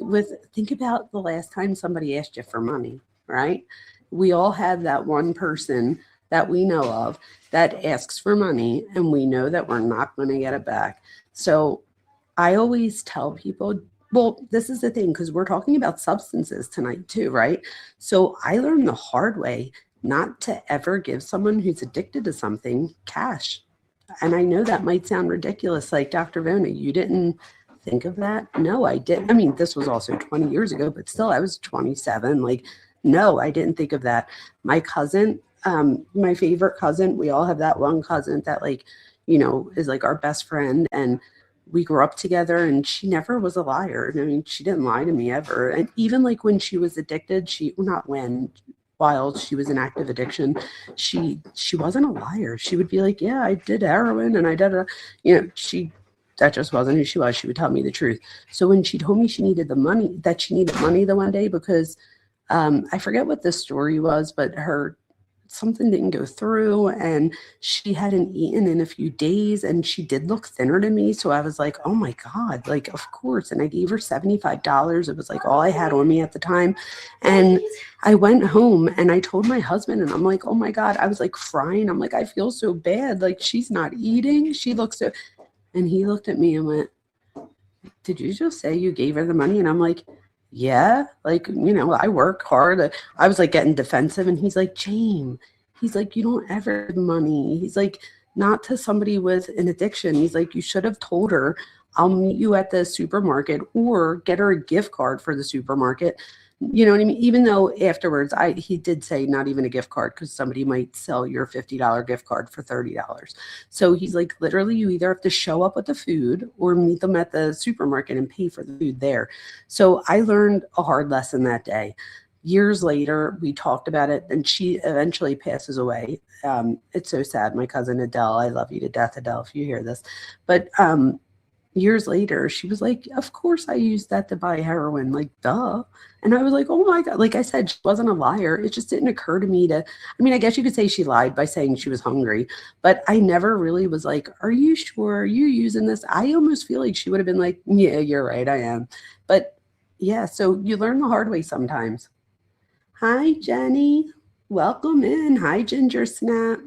think about the last time somebody asked you for money, right? We all have that one person that we know of that asks for money and we know that we're not going to get it back. So I always tell people, well, this is the thing, because we're talking about substances tonight too, right? So I learned the hard way not to ever give someone who's addicted to something cash. And I know that might sound ridiculous, like Dr. Vona, you didn't think of that? No, I didn't. I mean, this was also 20 years ago, but still I was 27. Like, no, I didn't think of that. My cousin, my favorite cousin, we all have that one cousin that like, you know, is like our best friend, and we grew up together, and she never was a liar. I mean, she didn't lie to me ever. And even like when she was addicted, while she was in active addiction, she wasn't a liar. She would be like, yeah, I did heroin and I did you know, she that just wasn't who she was. She would tell me the truth. So when she told me she needed money the one day because I forget what the story was, but something didn't go through and she hadn't eaten in a few days and she did look thinner to me. So I was like, oh my God, like, of course. And I gave her $75. It was like all I had on me at the time. And I went home and I told my husband and I'm like, oh my God, I was like crying. I'm like, I feel so bad. Like she's not eating. She looks so, and he looked at me and went, did you just say you gave her the money? And I'm like, yeah, like, I work hard. I was like getting defensive and he's like, James, he's like, you don't ever give money. He's like, not to somebody with an addiction. He's like, you should have told her, I'll meet you at the supermarket or get her a gift card for the supermarket. You know what I mean? Even though afterwards he did say not even a gift card because somebody might sell your $50 gift card for $30. So he's like, literally, you either have to show up with the food or meet them at the supermarket and pay for the food there. So I learned a hard lesson that day. Years later, we talked about it and she eventually passes away. It's so sad. My cousin Adele, I love you to death, Adele, if you hear this. But years later, she was like, of course I used that to buy heroin, like, duh. And I was like, oh my God, like I said, she wasn't a liar. It just didn't occur to me I guess you could say she lied by saying she was hungry, but I never really was like, are you sure? Are you using this? I almost feel like she would have been like, yeah, you're right, I am. But yeah, so you learn the hard way sometimes. Hi, Jenny. Welcome in. Hi, Ginger Snap.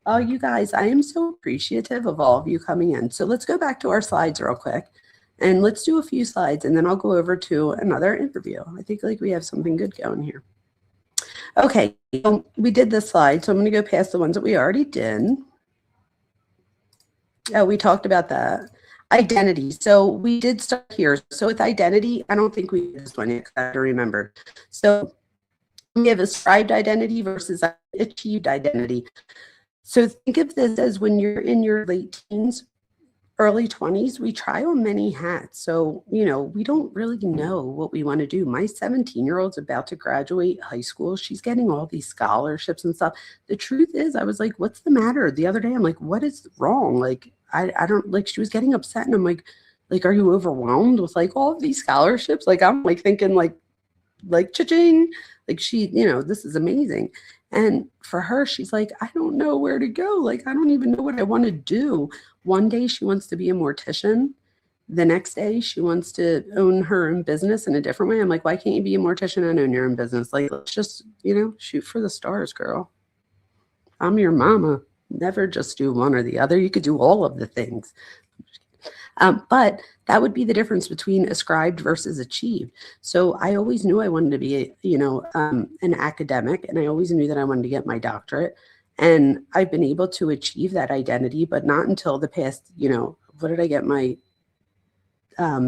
Oh, you guys, I am so appreciative of all of you coming in. So let's go back to our slides real quick and let's do a few slides and then I'll go over to another interview. I think like we have something good going here. Okay, we did this slide, so I'm going to go past the ones that we already did. Oh, we talked about that. Identity. So we did start here. So with identity, I don't think we did this one yet, I have to remember. So we have ascribed identity versus achieved identity. So think of this as when you're in your late teens, early 20s, we try on many hats. So, we don't really know what we want to do. My 17-year-old's about to graduate high school. She's getting all these scholarships and stuff. The truth is, I was like, what's the matter? The other day, I'm like, what is wrong? Like, I don't, like, she was getting upset and I'm like, are you overwhelmed with like all of these scholarships? Like, I'm like thinking like cha-ching, like she, this is amazing. And for her, she's like, I don't know where to go. Like, I don't even know what I want to do. One day she wants to be a mortician. The next day she wants to own her own business in a different way. I'm like, why can't you be a mortician and own your own business? Like, let's just, shoot for the stars, girl. I'm your mama. Never just do one or the other. You could do all of the things. But that would be the difference between ascribed versus achieved. So I always knew I wanted to be, an academic, and I always knew that I wanted to get my doctorate. And I've been able to achieve that identity, but not until the past, what did I get my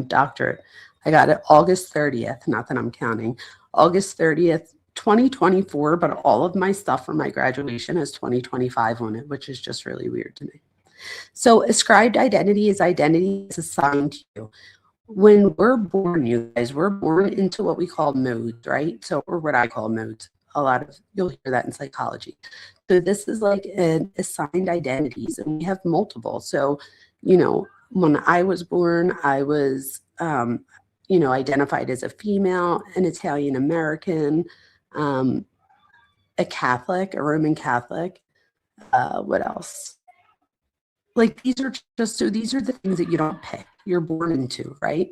doctorate? I got it August 30th, not that I'm counting, August 30th, 2024, but all of my stuff from my graduation has 2025 on it, which is just really weird to me. So ascribed identity is identity that's assigned to you. When we're born, you guys, we're born into what we call modes, right? So, or what I call modes. You'll hear that in psychology. So this is like an assigned identities, and we have multiple. So, when I was born, I was, identified as a female, an Italian American, a Catholic, a Roman Catholic. What else? Like these are the things that you don't pick, you're born into, right?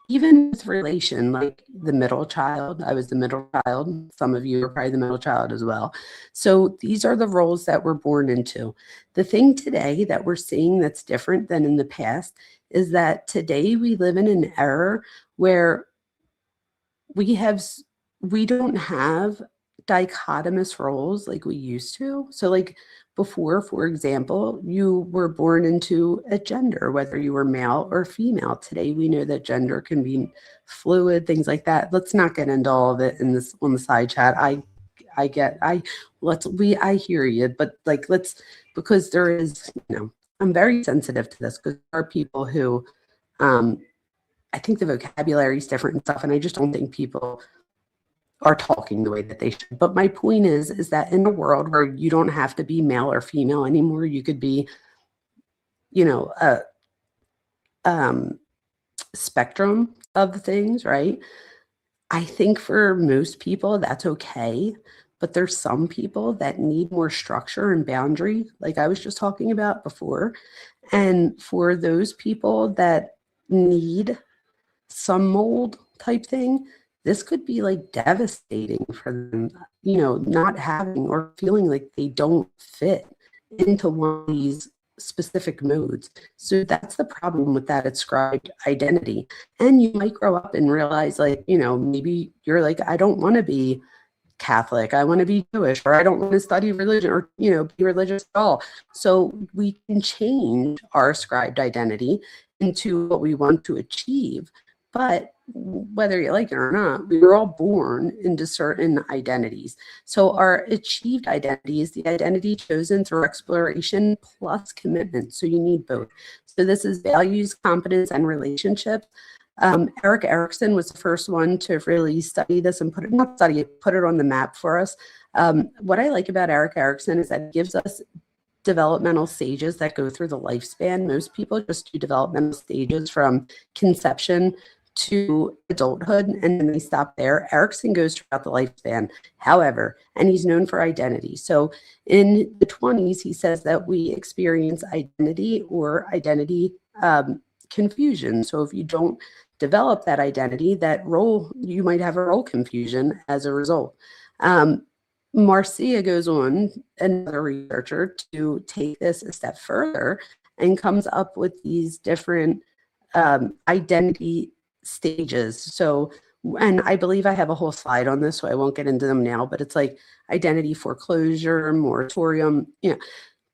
Even with relation, like the middle child, I was the middle child. Some of you are probably the middle child as well. So these are the roles that we're born into. The thing today that we're seeing that's different than in the past is that today we live in an era where we don't have dichotomous roles like we used to. So like before, for example, you were born into a gender, whether you were male or female. Today, we know that gender can be fluid, things like that. Let's not get into all of it in this on the side chat. I hear you, but like because there is, I'm very sensitive to this because there are people who, I think the vocabulary is different and stuff, and I just don't think people are talking the way that they should. But my point is that in a world where you don't have to be male or female anymore, you could be, spectrum of things, right? I think for most people that's okay, but there's some people that need more structure and boundary, like I was just talking about before. And for those people that need some mold type thing, this could be like devastating for them, not having or feeling like they don't fit into one of these specific modes. So that's the problem with that ascribed identity. And you might grow up and realize, like, maybe you're like, I don't want to be Catholic, I want to be Jewish, or I don't want to study religion or, be religious at all. So we can change our ascribed identity into what we want to achieve. But whether you like it or not, we were all born into certain identities. So our achieved identity is the identity chosen through exploration plus commitment. So you need both. So this is values, competence, and relationships. Erik Erikson was the first one to really study this and put it on the map for us. What I like about Erik Erikson is that it gives us developmental stages that go through the lifespan. Most people just do developmental stages from conception to adulthood, and then they stop there. Erikson goes throughout the lifespan, however, and he's known for identity. So in the 20s, he says that we experience identity or identity confusion. So if you don't develop that identity, that role, you might have a role confusion as a result. Marcia goes on, another researcher, to take this a step further and comes up with these different identity stages. So, and I believe I have a whole slide on this, so I won't get into them now, but it's like identity foreclosure, moratorium.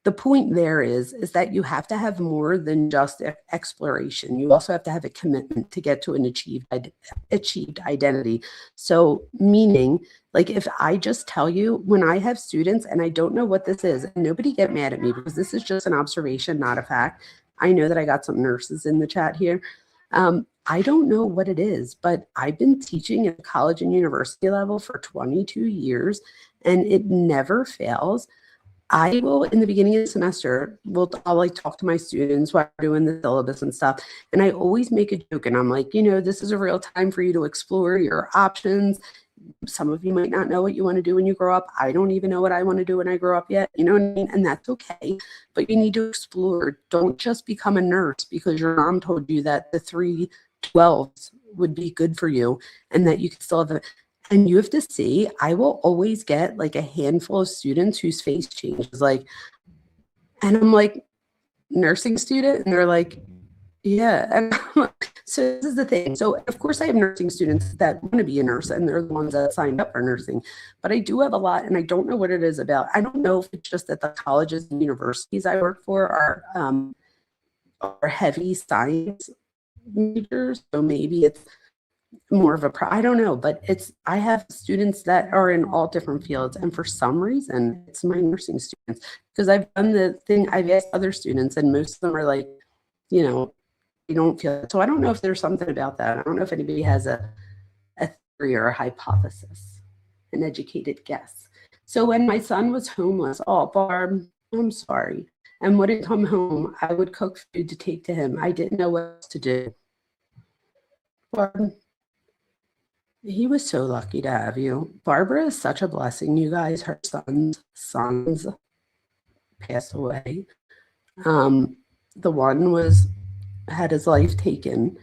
The point there is that you have to have more than just exploration. You also have to have a commitment to get to an achieved identity. So meaning, like, if I just tell you, when I have students and I don't know what this is, and nobody get mad at me because this is just an observation, not a fact. I know that I got some nurses in the chat here. I don't know what it is, but I've been teaching at college and university level for 22 years, and it never fails. I will, in the beginning of the semester, I'll like talk to my students while we're doing the syllabus and stuff. And I always make a joke, and I'm like, this is a real time for you to explore your options. Some of you might not know what you want to do when you grow up. I don't even know what I want to do when I grow up yet. You know what I mean? And that's okay. But you need to explore. Don't just become a nurse because your mom told you that the 312s would be good for you and that you can still have and you have to see, I will always get like a handful of students whose face changes, like, and I'm like, nursing student? And they're like, yeah. And I'm like, so this is the thing. So of course I have nursing students that want to be a nurse, and they're the ones that signed up for nursing. But I do have a lot, and I don't know what it is about. I don't know if it's just that the colleges and universities I work for are heavy science majors. So maybe it's more of I don't know, but I have students that are in all different fields, and for some reason it's my nursing students, because I've done the thing, I've asked other students and most of them are like, they don't feel it. So I don't know if there's something about that. I don't know if anybody has a theory or a hypothesis, an educated guess. So when my son was homeless, oh, Barb, I'm sorry, and wouldn't come home, I would cook food to take to him. I didn't know what else to do. Barb, he was so lucky to have you. Barbara is such a blessing, you guys. Her sons passed away. The one had his life taken.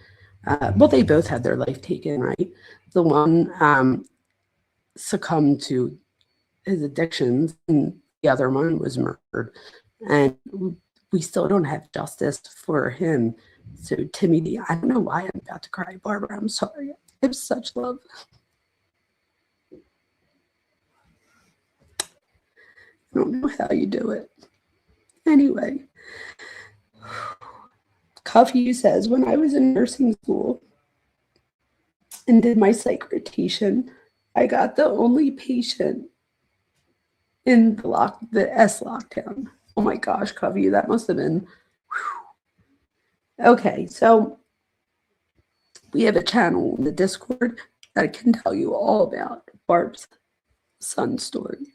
Well, they both had their life taken, right? The one succumbed to his addictions, and the other one was murdered. And we still don't have justice for him. So Timmy, I don't know why I'm about to cry, Barbara. I'm sorry. I have such love. I don't know how you do it. Anyway, Cuffy says, when I was in nursing school and did my psych rotation, I got the only patient in the S lockdown. Oh my gosh, Cuffy, that must have been. Whew. Okay, so we have a channel in the Discord that can tell you all about Barb's son story.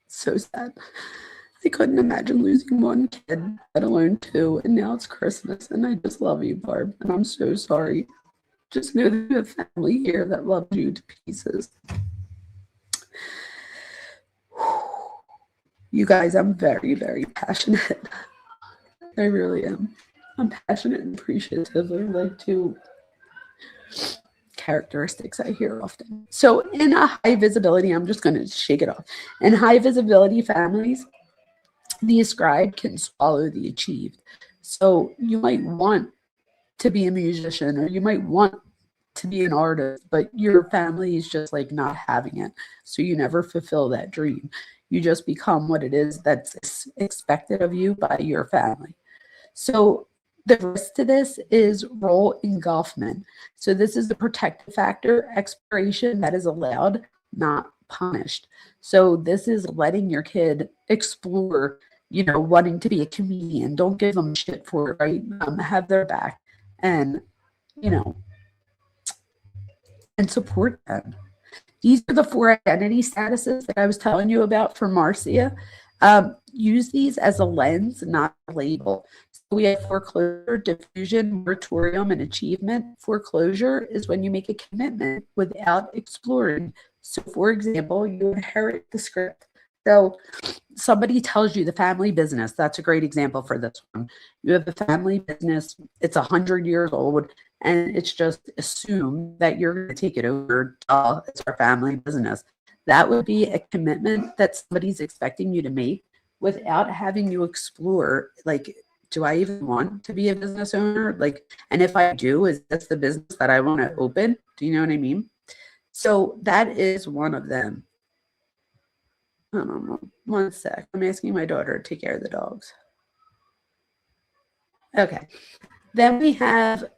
So sad. I couldn't imagine losing one kid, let alone two, and now it's Christmas, and I just love you, Barb, and I'm so sorry. Just know that you have family here that loves you to pieces. You guys, I'm very, very passionate. I really am. I'm passionate and appreciative of like two characteristics I hear often. So in a high visibility, I'm just going to shake it off. In high visibility families, the ascribed can swallow the achieved. So you might want to be a musician, or you might want to be an artist, but your family is just like not having it. So you never fulfill that dream. You just become what it is that's expected of you by your family. So the risk to this is role engulfment. So this is the protective factor, exploration that is allowed, not punished. So this is letting your kid explore, wanting to be a comedian. Don't give them shit for it, right? Have their back and, and support them. These are the 4 identity statuses that I was telling you about for Marcia. Use these as a lens, not a label. So we have foreclosure, diffusion, moratorium, and achievement. Foreclosure is when you make a commitment without exploring. So for example, you inherit the script. So somebody tells you the family business. That's a great example for this one. You have a family business. It's 100 years old, and it's just assumed that you're going to take it over. It's our family business. That would be a commitment that somebody's expecting you to make without having you explore, like, do I even want to be a business owner? Like, and if I do, is this the business that I want to open? Do you know what I mean? So that is one of them. I don't know. One sec. I'm asking my daughter to take care of the dogs. Okay. Then we have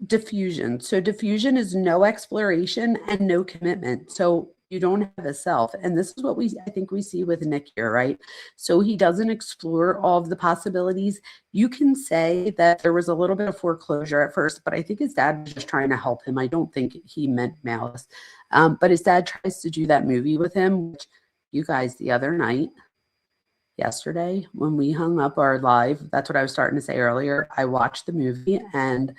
diffusion. So diffusion is no exploration and no commitment. So you don't have a self. And this is what I think we see with Nick here, right? So he doesn't explore all of the possibilities. You can say that there was a little bit of foreclosure at first, but I think his dad was just trying to help him. I don't think he meant malice. But his dad tries to do that movie with him, which you guys, the other night, yesterday, when we hung up our live, that's what I was starting to say earlier. I watched the movie, and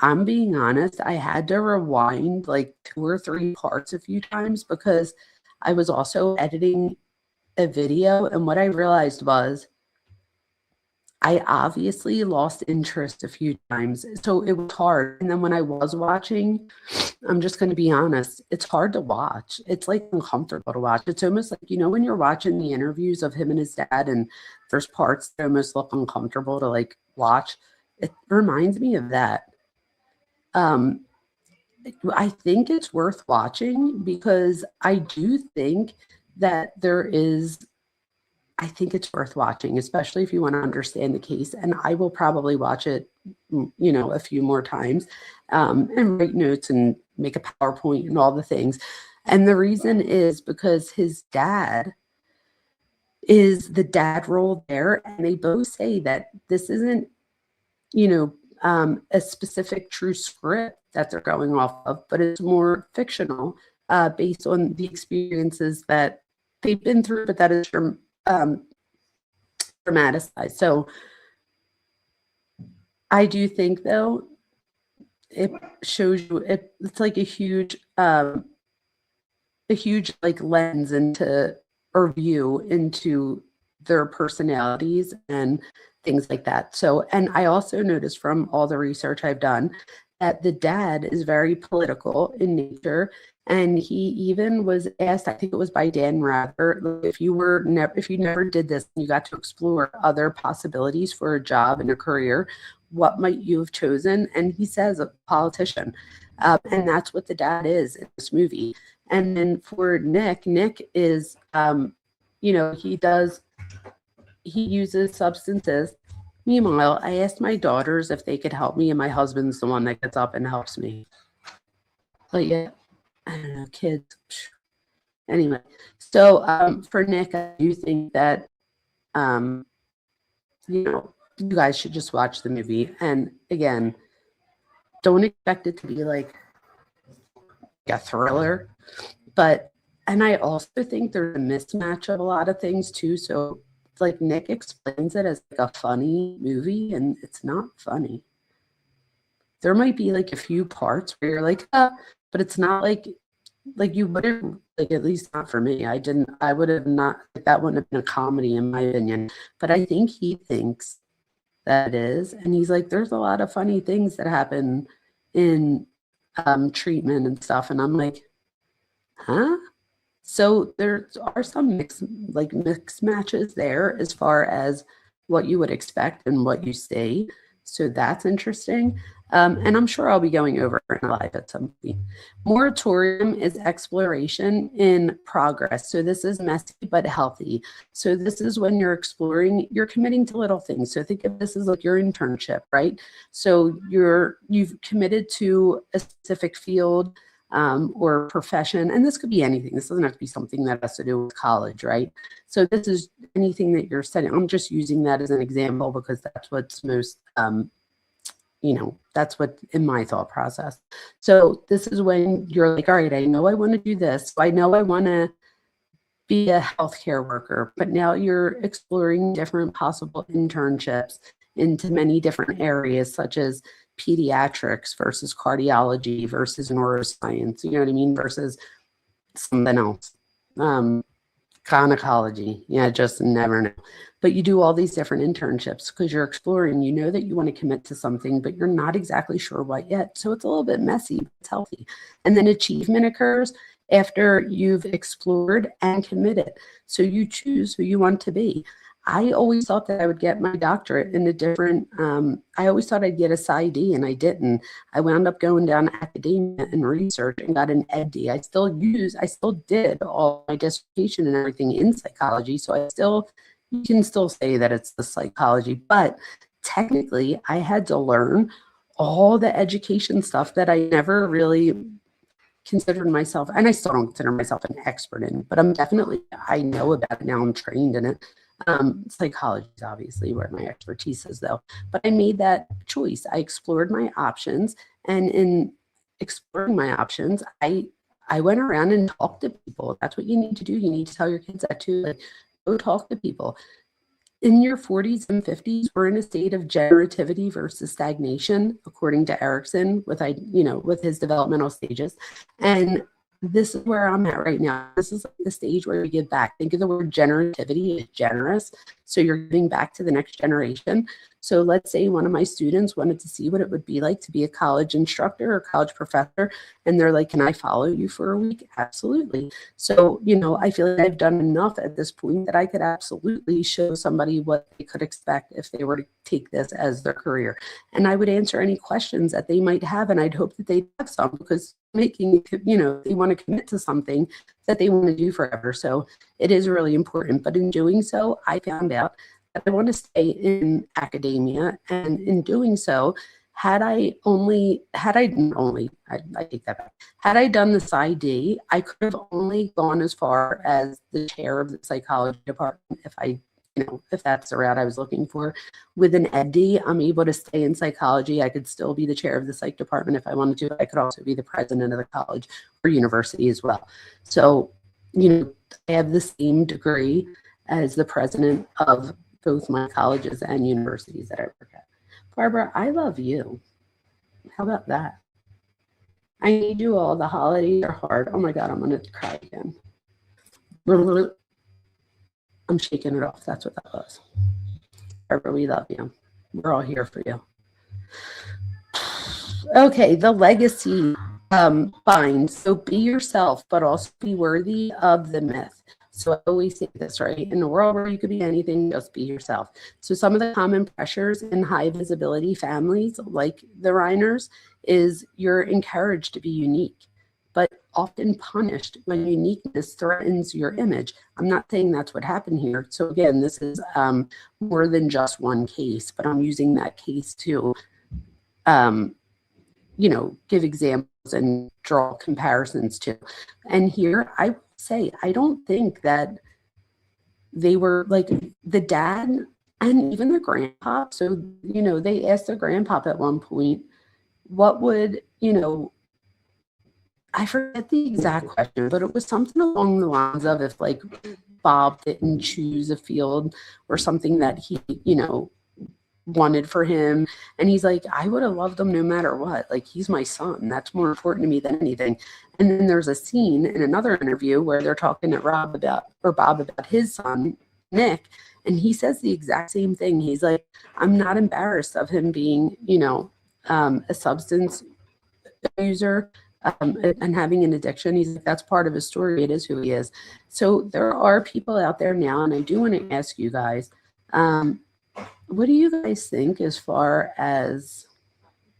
I'm being honest, I had to rewind like 2 or 3 parts a few times because I was also editing a video. And what I realized was I obviously lost interest a few times. So it was hard. And then when I was watching, I'm just going to be honest, it's hard to watch. It's like uncomfortable to watch. It's almost like, when you're watching the interviews of him and his dad, and there's parts that almost look uncomfortable to like watch. It reminds me of that. I think it's worth watching because I do think that I think it's worth watching, especially if you want to understand the case. And I will probably watch it, a few more times, and write notes and make a PowerPoint and all the things. And the reason is because his dad is the dad role there. And they both say that this isn't, a specific true script that they're going off of, but it's more fictional, based on the experiences that they've been through, but that is dramatized. So I do think, though, it shows you it's like a huge like lens into, or view into, their personalities and things like that. So, and I also noticed from all the research I've done that the dad is very political in nature. And he even was asked, I think it was by Dan Rather, if you never did this, and you got to explore other possibilities for a job and a career, what might you have chosen? And he says a politician. And that's what the dad is in this movie. And then for Nick is, he uses substances. Meanwhile, I asked my daughters if they could help me, and my husband's the one that gets up and helps me. But yeah, I don't know, kids. Anyway, so for Nick, I do think that, you guys should just watch the movie. And again, don't expect it to be like a thriller, but And I also think there's a mismatch of a lot of things too. So like Nick explains it as like a funny movie, and it's not funny. There might be like a few parts where you're like, but it's not like you wouldn't, like, at least not for me. I would have not, like, that wouldn't have been a comedy in my opinion. But I think he thinks that it is. And he's like, there's a lot of funny things that happen in treatment and stuff. And I'm like, huh? So there are some mix matches there as far as what you would expect and what you see. So that's interesting. And I'm sure I'll be going over it live at some point. Moratorium is exploration in progress. So this is messy but healthy. So this is when you're exploring, you're committing to little things. So think of this as like your internship, right? So you've committed to a specific field or profession, and this could be anything. This doesn't have to be something that has to do with college, right? So this is anything that you're studying. I'm just using that as an example because that's what's most, that's what in my thought process. So this is when you're like, all right, I know I want to do this. I know I want to be a healthcare worker, but now you're exploring different possible internships into many different areas, such as pediatrics versus cardiology versus neuroscience, you know what I mean, versus something else, gynecology. Yeah, just never know. But you do all these different internships because you're exploring. You know that you want to commit to something, but you're not exactly sure what yet. So it's a little bit messy, but it's healthy. And then achievement occurs after you've explored and committed. So you choose who you want to be. I always thought that I would get my doctorate in a different, I always thought I'd get a PsyD, and I didn't. I wound up going down academia and research and got an EdD. I still did all my dissertation and everything in psychology. So you can still say that it's the psychology, but technically I had to learn all the education stuff that I never really considered myself, and I still don't consider myself an expert in, but I know about it now. I'm trained in it. Psychology is obviously where my expertise is, though. But I made that choice. I explored my options, and in exploring my options, I went around and talked to people. That's what you need to do. You need to tell your kids that too. Like, go talk to people. In your 40s and 50s, we're in a state of generativity versus stagnation, according to Erickson, with his developmental stages. And this is where I'm at right now. This is like the stage where you give back. Think of the word generativity as generous. So you're giving back to the next generation. So let's say one of my students wanted to see what it would be like to be a college instructor or college professor. And they're like, can I follow you for a week? Absolutely. So, I feel like I've done enough at this point that I could absolutely show somebody what they could expect if they were to take this as their career. And I would answer any questions that they might have. And I'd hope that they'd have some, because they want to commit to something that they want to do forever. So it is really important. But in doing so, I found out that I want to stay in academia. And in doing so, had I done the PsyD, I could have only gone as far as the chair of the psychology department if that's the route I was looking for. With an EdD, I'm able to stay in psychology. I could still be the chair of the psych department if I wanted to. I could also be the president of the college or university as well. So, I have the same degree as the president of both my colleges and universities that I work at. Barbara, I love you. How about that? I need you all. The holidays are hard. Oh my God, I'm going to cry again. I'm shaking it off. That's what that was. Barbara, we love you. We're all here for you. Okay, the legacy binds. So be yourself, but also be worthy of the myth. So I always say this, right? In a world where you could be anything, just be yourself. So some of the common pressures in high visibility families like the Reiners is you're encouraged to be unique, but often punished when uniqueness threatens your image. I'm not saying that's what happened here. So again, this is more than just one case, but I'm using that case to, give examples and draw comparisons to. And here I say, I don't think that they were like the dad and even the grandpa. So, they asked their grandpa at one point, what would, I forget the exact question, but it was something along the lines of if like Bob didn't choose a field or something that he, wanted for him. And he's like, I would have loved him no matter what. Like, he's my son. That's more important to me than anything. And then there's a scene in another interview where they're talking to Bob about his son, Nick. And he says the exact same thing. He's like, I'm not embarrassed of him being, a substance user and having an addiction. He's like, that's part of his story. It is who he is. So there are people out there now, and I do want to ask you guys, what do you guys think as far as,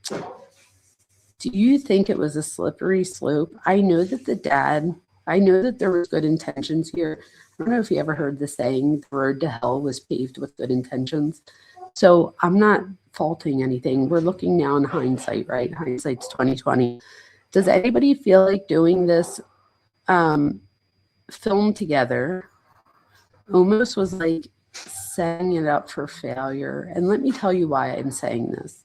do you think it was a slippery slope? I know that there was good intentions here. I don't know if you ever heard the saying, the road to hell was paved with good intentions. So I'm not faulting anything. We're looking now in hindsight, right? Hindsight's 2020. Does anybody feel like doing this film together almost was like setting it up for failure? And let me tell you why I'm saying this.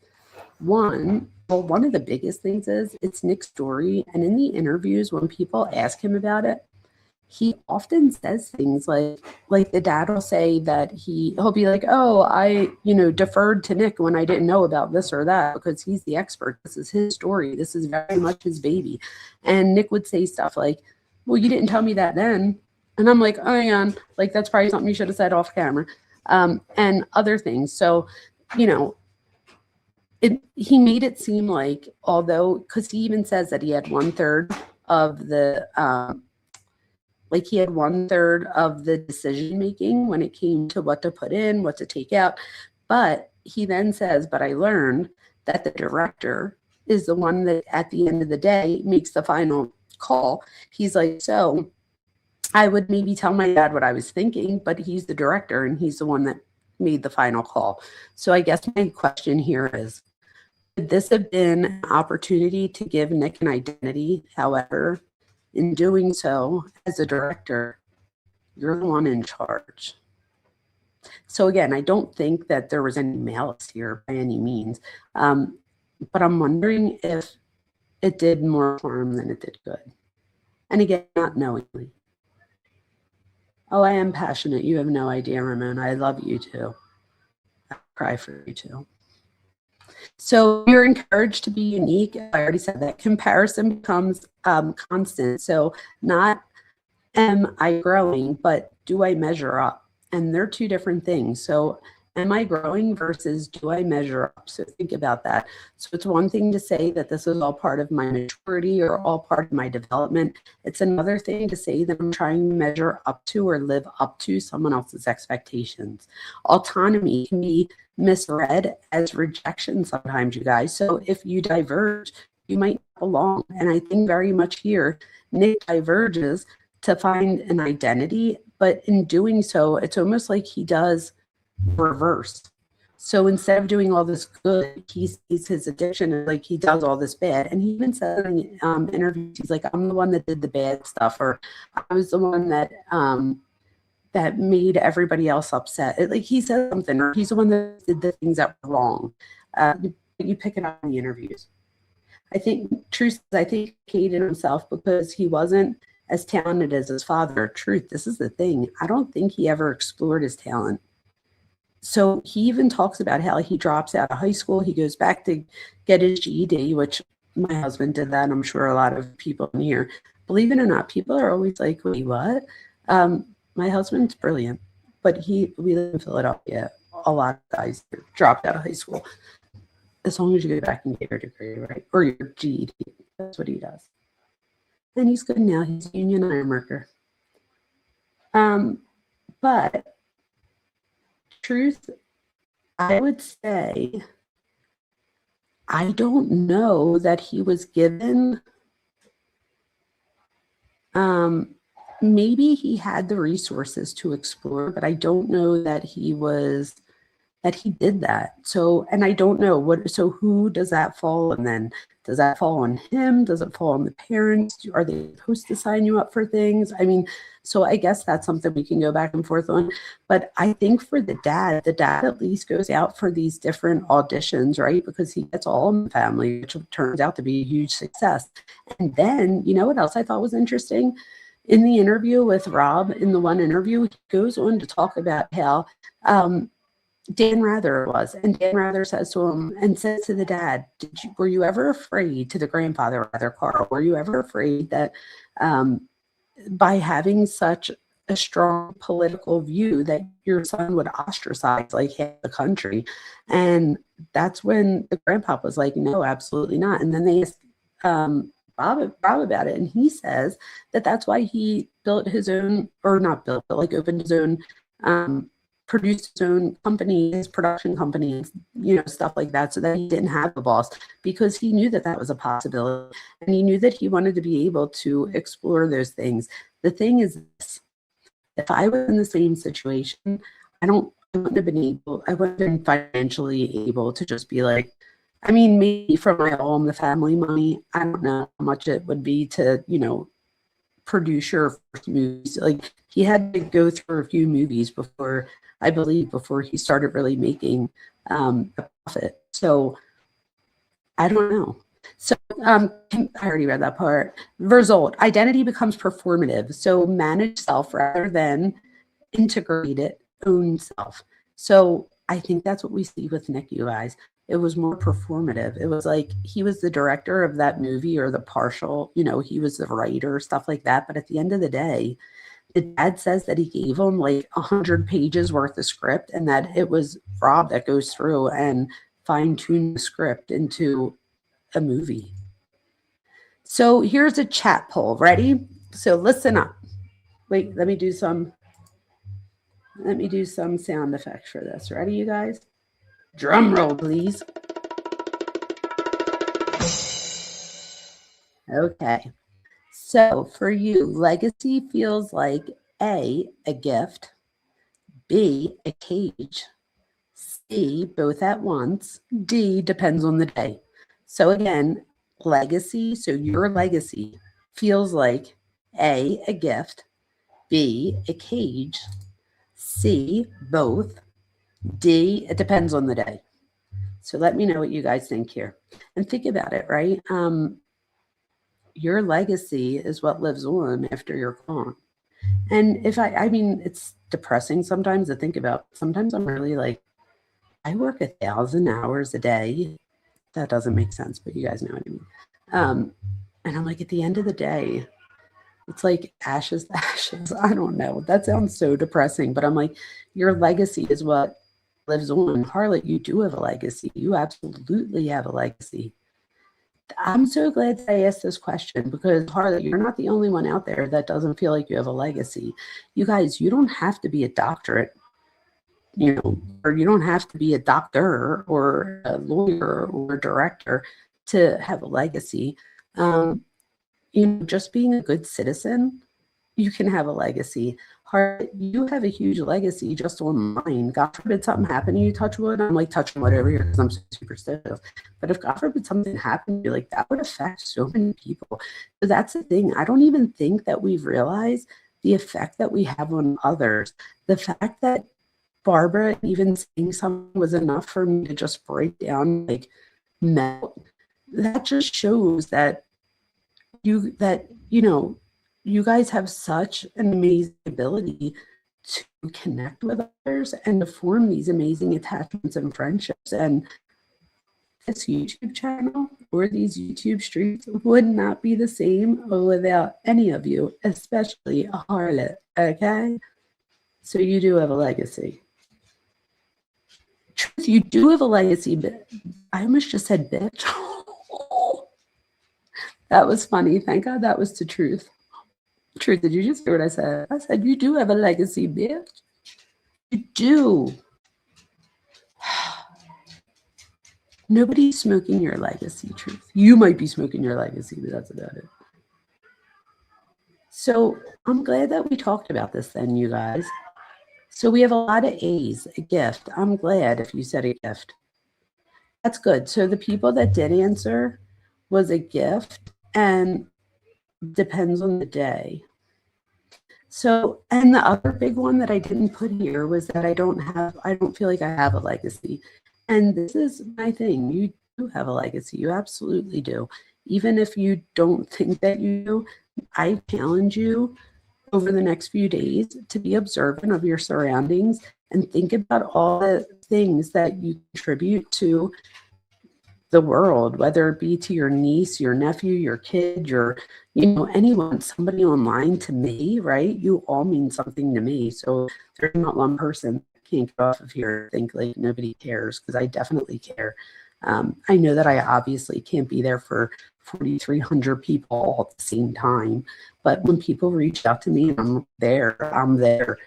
One of the biggest things is it's Nick's story. And in the interviews, when people ask him about it, he often says things like the dad will say that he'll be like, oh, I, deferred to Nick when I didn't know about this or that because he's the expert. This is his story. This is very much his baby. And Nick would say stuff like, well, you didn't tell me that then. And I'm like, oh, hang on. Like, that's probably something you should have said off camera. And other things. So, he made it seem like, although, because he even says that he had 1/3 of the, he had 1/3 of the decision making when it came to what to put in, what to take out. But he then says, but I learned that the director is the one that at the end of the day makes the final call. He's like, so I would maybe tell my dad what I was thinking, but he's the director and he's the one that made the final call. So I guess my question here is, would this have been an opportunity to give Nick an identity? However, in doing so, as a director, you're the one in charge. So again, I don't think that there was any malice here by any means, but I'm wondering if it did more harm than it did good. And again, not knowingly. Oh, I am passionate. You have no idea, Ramona. I love you too. I cry for you too. So you're encouraged to be unique. I already said that. Comparison becomes constant. So not am I growing, but do I measure up? And they're two different things. So am I growing versus do I measure up? So think about that. So it's one thing to say that this is all part of my maturity or all part of my development. It's another thing to say that I'm trying to measure up to or live up to someone else's expectations. Autonomy can be misread as rejection sometimes, you guys. So if you diverge, you might not belong. And I think very much here, Nick diverges to find an identity, but in doing so, it's almost like he does reverse. So instead of doing all this good, he sees his addiction and like he does all this bad. And he even said in interviews, he's like, I'm the one that did the bad stuff, or I was the one that that made everybody else upset. Like he said something, or he's the one that did the things that were wrong. You pick it up in the interviews. I think Truth, I think he hated himself because he wasn't as talented as his father. Truth, this is the thing. I don't think he ever explored his talent. So he even talks about how he drops out of high school. He goes back to get his GED, which my husband did that. I'm sure a lot of people in here, believe it or not, people are always like, wait, what? My husband's brilliant, but we live in Philadelphia. A lot of guys dropped out of high school. As long as you go back and get your degree, right? Or your GED. That's what he does. And he's good now. He's a union iron worker. But Truth, I would say, I don't know that he was given, maybe he had the resources to explore, but I don't know that he did that. So, and I don't know so who does that fall on then? Does that fall on him? Does it fall on the parents? Are they supposed to sign you up for things? I mean, so I guess that's something we can go back and forth on. But I think for the dad at least goes out for these different auditions, right? Because he gets all in the family, which turns out to be a huge success. And then, you know what else I thought was interesting? In the interview with Rob, in the one interview, he goes on to talk about how Dan Rather was, and Dan Rather says to him and says to the dad, were you ever afraid, to the grandfather, rather, Carl, were you ever afraid that by having such a strong political view that your son would ostracize like half the country? And that's when the grandpa was like, no, absolutely not. And then they asked Bob about it, and he says that that's why he built his own, or not built, but like opened his own produced his own company, his production company, you know, stuff like that, so that he didn't have a boss, because he knew that that was a possibility, and he knew that he wanted to be able to explore those things. The thing is this: if I was in the same situation, I wouldn't have been financially able to just be like, I mean, maybe from my home, the family money, I don't know how much it would be to, you know, produce your first movies. Like, he had to go through a few movies before he started really making a profit. So I don't know. So I already read that part. Result: identity becomes performative. So manage self rather than integrate it, own self. So I think that's what we see with Nick, you guys. It was more performative. It was like he was the director of that movie, or the partial, you know, he was the writer, stuff like that. But at the end of the day, the dad says that he gave him like 100 pages worth of script, and that it was Rob that goes through and fine-tune the script into a movie. So here's a chat poll. Ready? So listen up. Wait, let me do some sound effects for this. Ready, you guys? Drum roll, please. Okay. So for you, legacy feels like A, a gift, B, a cage, C, both at once, D, depends on the day. So again, legacy, so your legacy feels like A, a gift, B, a cage, C, both, D, it depends on the day. So let me know what you guys think here. And think about it, right? Your legacy is what lives on after you're gone. And if I mean, it's depressing sometimes to think about. Sometimes I'm really like, I work 1,000 hours a day. That doesn't make sense, but you guys know what I mean. And I'm like, at the end of the day, it's like ashes to ashes. I don't know. That sounds so depressing, but I'm like, your legacy is what lives on. Harlot, you do have a legacy. You absolutely have a legacy. I'm so glad that I asked this question, because Harlot, you're not the only one out there that doesn't feel like you have a legacy. You guys, you don't have to be a doctorate, you know, or you don't have to be a doctor or a lawyer or a director to have a legacy. You know, just being a good citizen, you can have a legacy. You have a huge legacy just online. God forbid something happened to you, touch wood. I'm like touching wood over here because I'm so superstitious. But if God forbid something happened to you, like, that would affect so many people. So that's the thing. I don't even think that we've realized the effect that we have on others. The fact that Barbara even saying something was enough for me to just break down, like melt. That just shows that you know, you guys have such an amazing ability to connect with others and to form these amazing attachments and friendships. And this YouTube channel or these YouTube streams would not be the same without any of you, especially a Harlot, okay? So you do have a legacy. Truth, you do have a legacy, but I almost just said bitch. That was funny. Thank God that was the truth. Truth, did you just hear what I said? I said, you do have a legacy, bitch. You do. Nobody's smoking your legacy, Truth. You might be smoking your legacy, but that's about it. So I'm glad that we talked about this then, you guys. So we have a lot of A's, a gift. I'm glad if you said a gift. That's good. So the people that did answer was a gift and depends on the day. So, and the other big one that I didn't put here was that I don't feel like I have a legacy. And this is my thing. You do have a legacy. You absolutely do. Even if you don't think that you do, I challenge you over the next few days to be observant of your surroundings and think about all the things that you contribute to the world, whether it be to your niece, your nephew, your kid, your, anyone, somebody online, to me, right? You all mean something to me. So there's not one person that can't get off of here and think like nobody cares, because I definitely care. I know that I obviously can't be there for 4,300 people all at the same time, but when people reach out to me and I'm there.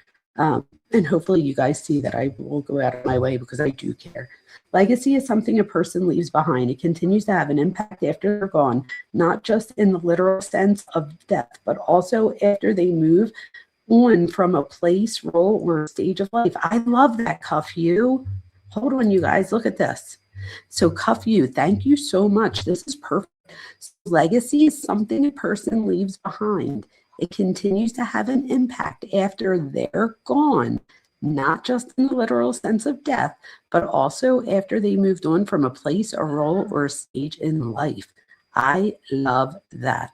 And hopefully you guys see that I will go out of my way because I do care. Legacy is something a person leaves behind. It continues to have an impact after they're gone, not just in the literal sense of death, but also after they move on from a place, role, or a stage of life. I love that, Cuff You. Hold on, you guys, look at this. So Cuff You, thank you so much. This is perfect. Legacy is something a person leaves behind. It continues to have an impact after they're gone, not just in the literal sense of death, but also after they moved on from a place, a role, or a stage in life. I love that.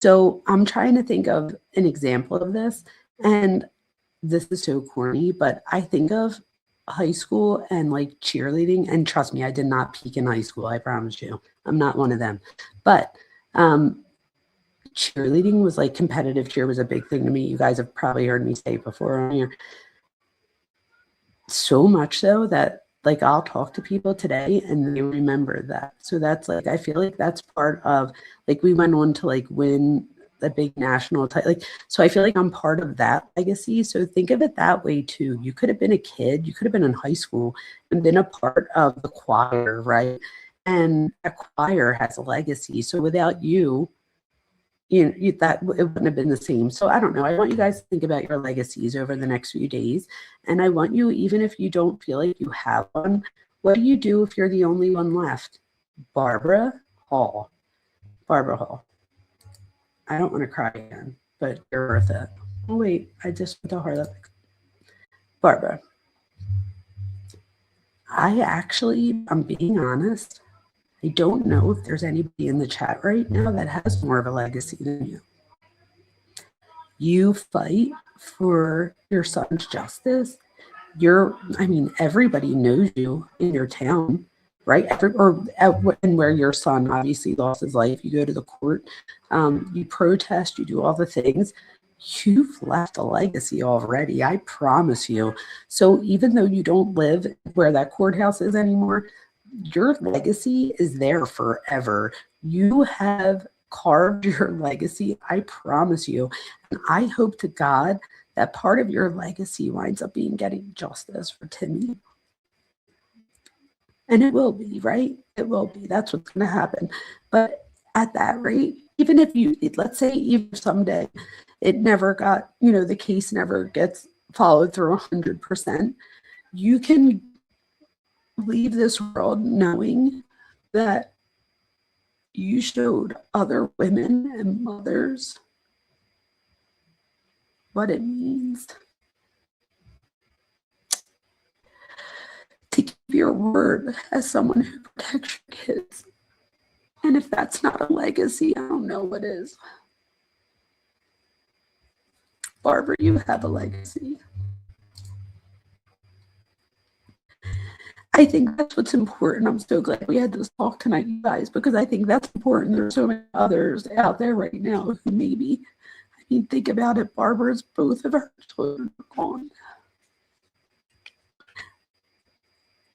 So I'm trying to think of an example of this, and this is so corny, but I think of high school and like cheerleading, and trust me, I did not peak in high school, I promise you. I'm not one of them. But cheerleading was like, competitive cheer was a big thing to me. You guys have probably heard me say before on here. So much so that like I'll talk to people today and they remember that. So that's like, I feel like that's part of, like, we went on to like win the big national title. Like, so I feel like I'm part of that legacy. So think of it that way too. You could have been a kid, you could have been in high school and been a part of the choir, right? And a choir has a legacy. So without you, that it wouldn't have been the same. So I don't know. I want you guys to think about your legacies over the next few days. And I want you, even if you don't feel like you have one, what do you do if you're the only one left? Barbara Hall. Barbara Hall. I don't want to cry again, but you're worth it. Oh, wait. I just put the heart up. Barbara. I'm being honest. I don't know if there's anybody in the chat right now that has more of a legacy than you. You fight for your son's justice. Everybody knows you in your town, right? And where your son obviously lost his life, you go to the court, you protest, you do all the things. You've left a legacy already, I promise you. So even though you don't live where that courthouse is anymore, your legacy is there forever. You have carved your legacy, I promise you. And I hope to God that part of your legacy winds up being getting justice for Timmy. And it will be, right? It will be. That's what's going to happen. But at that rate, even if let's say even someday it never got, the case never gets followed through 100%, you can leave this world knowing that you showed other women and mothers what it means to keep your word as someone who protects your kids. And if that's not a legacy, I don't know what is. Barbara, you have a legacy. I think that's what's important. I'm so glad we had this talk tonight, you guys, because I think that's important. There's so many others out there right now who maybe, think about it. Barbara's, both of her children are gone.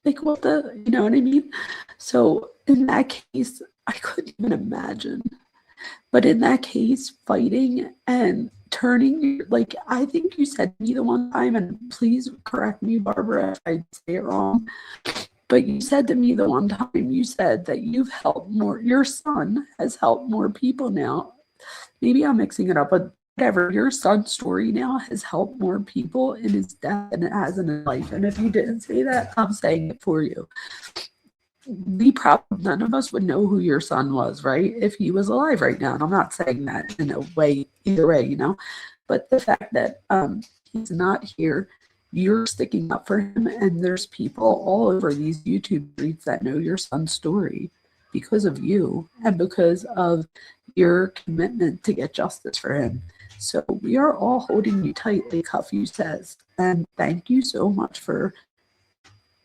Like, what the, you know what I mean? So in that case, I couldn't even imagine. But in that case, fighting and turning, like, I think you said to me the one time, and please correct me, Barbara, if I say it wrong, but you said to me the one time, you said that you've helped more, your son has helped more people now. Maybe I'm mixing it up, but whatever, your son's story now has helped more people in his death than it has in his life. And if you didn't say that, I'm saying it for you. none of us would know who your son was, right? If he was alive right now. And I'm not saying that in a way, either way, you know, but the fact that he's not here, you're sticking up for him. And there's people all over these YouTube streets that know your son's story because of you and because of your commitment to get justice for him. So we are all holding you tight, like Cuffy says. And thank you so much for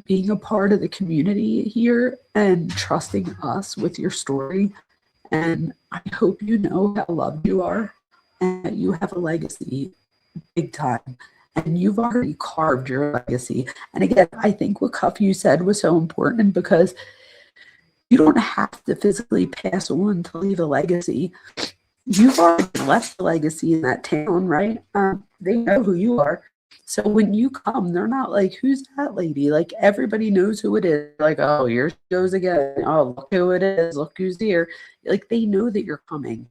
being a part of the community here and trusting us with your story. And I hope you know how loved you are and that you have a legacy big time. And you've already carved your legacy. And again, I think what Cuffy said was so important because you don't have to physically pass on to leave a legacy. You've already left a legacy in that town, right? They know who you are. So when you come, they're not like, who's that lady? Like everybody knows who it is. Like, oh, here she goes again. Oh, look who it is. Look who's here. Like they know that you're coming.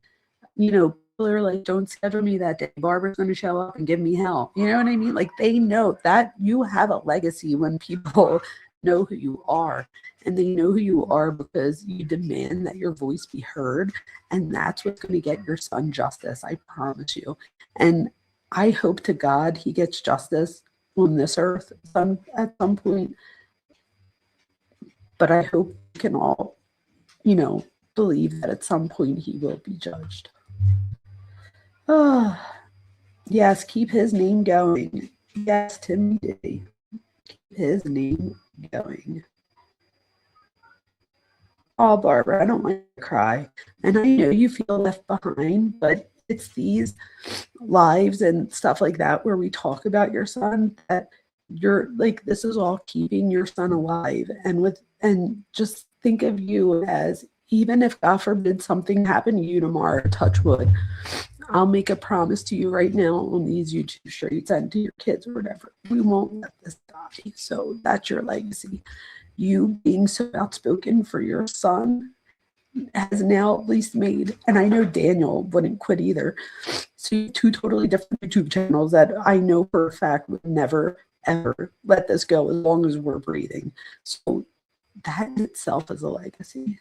You know, people are like, don't schedule me that day. Barbara's going to show up and give me hell. You know what I mean? Like they know that you have a legacy when people know who you are. And they know who you are because you demand that your voice be heard. And that's what's going to get your son justice. I promise you. And I hope to God he gets justice on this earth at some point. But I hope we can all, you know, believe that at some point he will be judged. Oh, yes, keep his name going. Yes, Timmy D. Keep his name going. Oh, Barbara, I don't want to cry. And I know you feel left behind, but it's these lives and stuff like that where we talk about your son that you're like, this is all keeping your son alive. And just think of you as, even if God forbid something happened to you tomorrow, touch wood, I'll make a promise to you right now on these YouTube streets and to your kids or whatever, we won't let this die. So that's your legacy. You being so outspoken for your son has now at least made, and I know Daniel wouldn't quit either. So you have two totally different YouTube channels that I know for a fact would never, ever let this go as long as we're breathing. So that in itself is a legacy.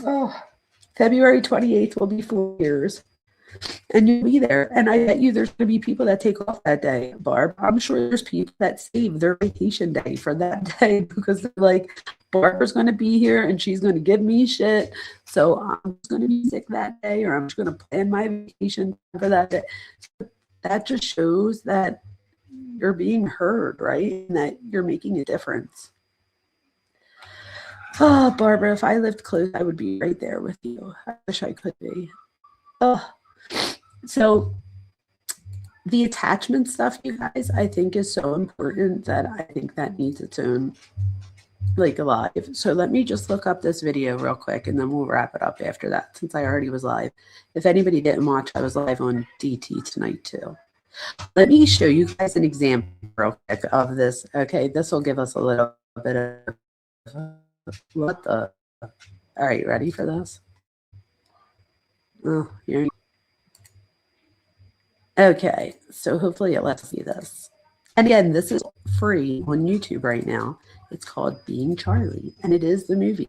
Oh, February 28th will be 4 years. And you'll be there. And I bet you there's going to be people that take off that day, Barb. I'm sure there's people that save their vacation day for that day because they're like, Barbara's going to be here and she's going to give me shit. So I'm just going to be sick that day, or I'm just going to plan my vacation for that day. That just shows that you're being heard, right? And that you're making a difference. Oh, Barbara, if I lived close, I would be right there with you. I wish I could be. Oh. So the attachment stuff, you guys, I think is so important that I think that needs its own like live. So let me just look up this video real quick and then we'll wrap it up after that since I already was live. If anybody didn't watch, I was live on DT tonight too. Let me show you guys an example real quick of this. Okay, this will give us a little bit of what the. All right, ready for this? Oh, you're. Okay, so hopefully it lets me this. And again, this is free on YouTube right now. It's called Being Charlie, and it is the movie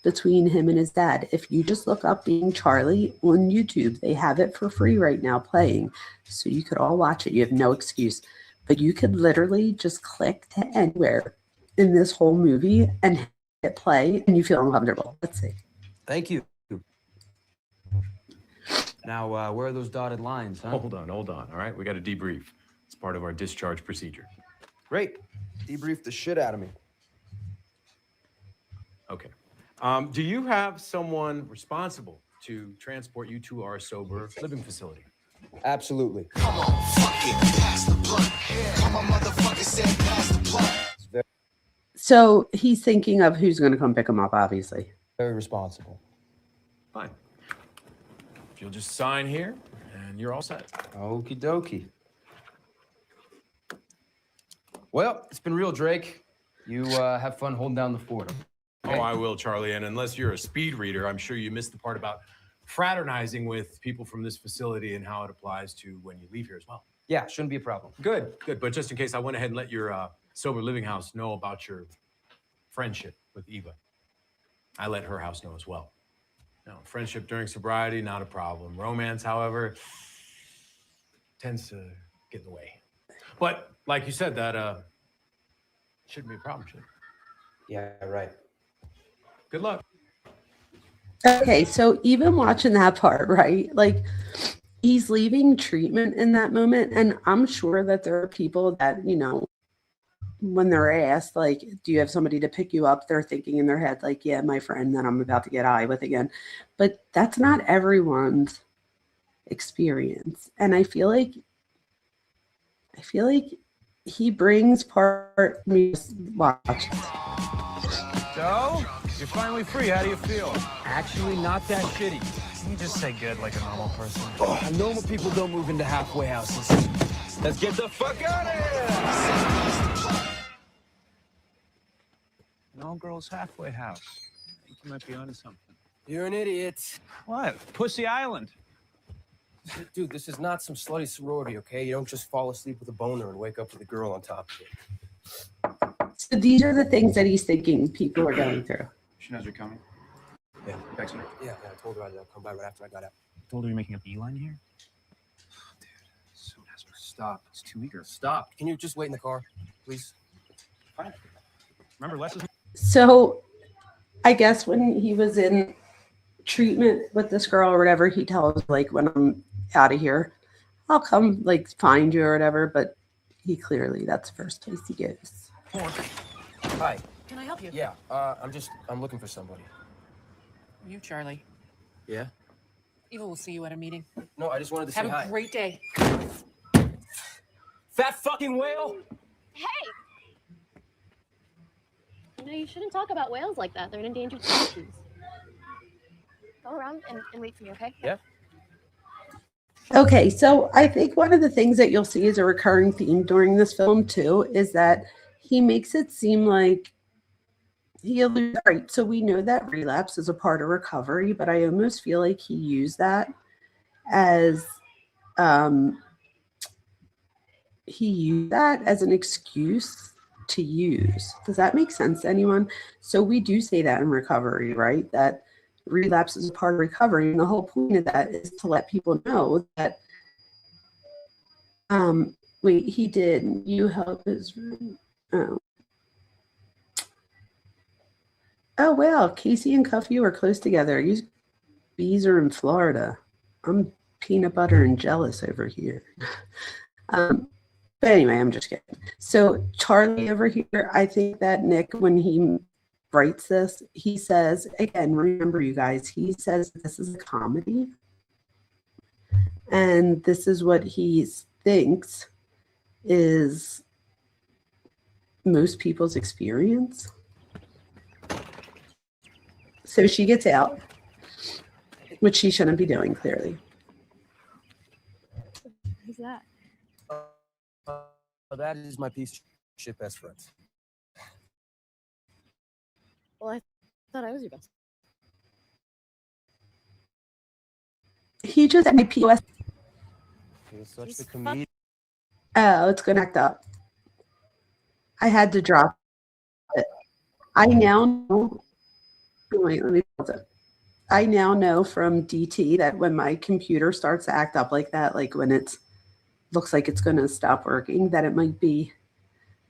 between him and his dad. If you just look up Being Charlie on YouTube, they have it for free right now playing. So you could all watch it. You have no excuse. But you could literally just click to anywhere in this whole movie and hit play, and you feel uncomfortable. Let's see. Thank you. Now, where are those dotted lines, huh? Hold on, all right? We got to debrief. It's part of our discharge procedure. Great. Debrief the shit out of me. Okay. Do you have someone responsible to transport you to our sober living facility? Absolutely. Come on, fuck it, pass the blunt. Come on, motherfucker, said pass the blunt. So he's thinking of who's going to come pick him up, obviously. Very responsible. Fine. If you'll just sign here, and you're all set. Okie dokie. Well, it's been real, Drake. You have fun holding down the fort. Okay? Oh, I will, Charlie. And unless you're a speed reader, I'm sure you missed the part about fraternizing with people from this facility and how it applies to when you leave here as well. Yeah, shouldn't be a problem. Good. But just in case, I went ahead and let your sober living house know about your friendship with Eva. I let her house know as well. Now, friendship during sobriety, not a problem. Romance, however, tends to get in the way. But like you said, that shouldn't be a problem, should it? Yeah, right. Good luck. Okay, so even watching that part, right? Like, he's leaving treatment in that moment, and I'm sure that there are people that, you know, when they're asked, like, do you have somebody to pick you up, they're thinking in their head, like, yeah, my friend that I'm about to get high with again. But that's not everyone's experience. And I feel like he brings part watch. So, you're finally free. How do you feel? Actually, not that shitty. Can you just say good like a normal person? Normal people don't move into halfway houses. Let's get the fuck out of here! An all-girls halfway house. I think you might be onto something. You're an idiot. What? Pussy Island. Dude, this is not some slutty sorority, okay? You don't just fall asleep with a boner and wake up with a girl on top of it. So these are the things that he's thinking people are going through. She knows you're coming. Yeah. Text her. Yeah, I told her I'd come by right after I got out. Told her you're making a beeline here? Dude, so desperate. Stop. It's too eager. Stop. Can you just wait in the car, please? Fine. Remember, less is... So I guess when he was in treatment with this girl or whatever, he tells, like, when I'm out of here, I'll come, like, find you or whatever. But he clearly, that's the first place he goes. Hi. Can I help you? Yeah, I'm looking for somebody. You, Charlie. Yeah? Eva will see you at a meeting. No, I just wanted to say hi. Have a great day. Fat fucking whale! Hey! You know, you shouldn't talk about whales like that. They're an endangered species. Go around and wait for me, okay? Yeah. Okay, so I think one of the things that you'll see as a recurring theme during this film too is that he makes it seem like he alludes, right, so we know that relapse is a part of recovery, but I almost feel like he used that as an excuse to use. Does that make sense to anyone? So we do say that in recovery, right? That relapse is a part of recovery. And the whole point of that is to let people know that, wait, he did, you help his, oh, well, Casey and Cuffy are close together. You bees are in Florida. I'm peanut butter and jealous over here. But anyway, I'm just kidding. So Charlie over here, I think that Nick, when he writes this, he says, again, remember you guys, he says this is a comedy. And this is what he thinks is most people's experience. So she gets out, which she shouldn't be doing, clearly. Who's that? That is my piece of shit best friend. Well, I thought I was your best. He just had my POS. He was such a comedian. Oh, it's going to act up. I had to drop it. I now know. Wait, let me pause it. I now know from DT that when my computer starts to act up like that, like when it looks like it's going to stop working, that it might be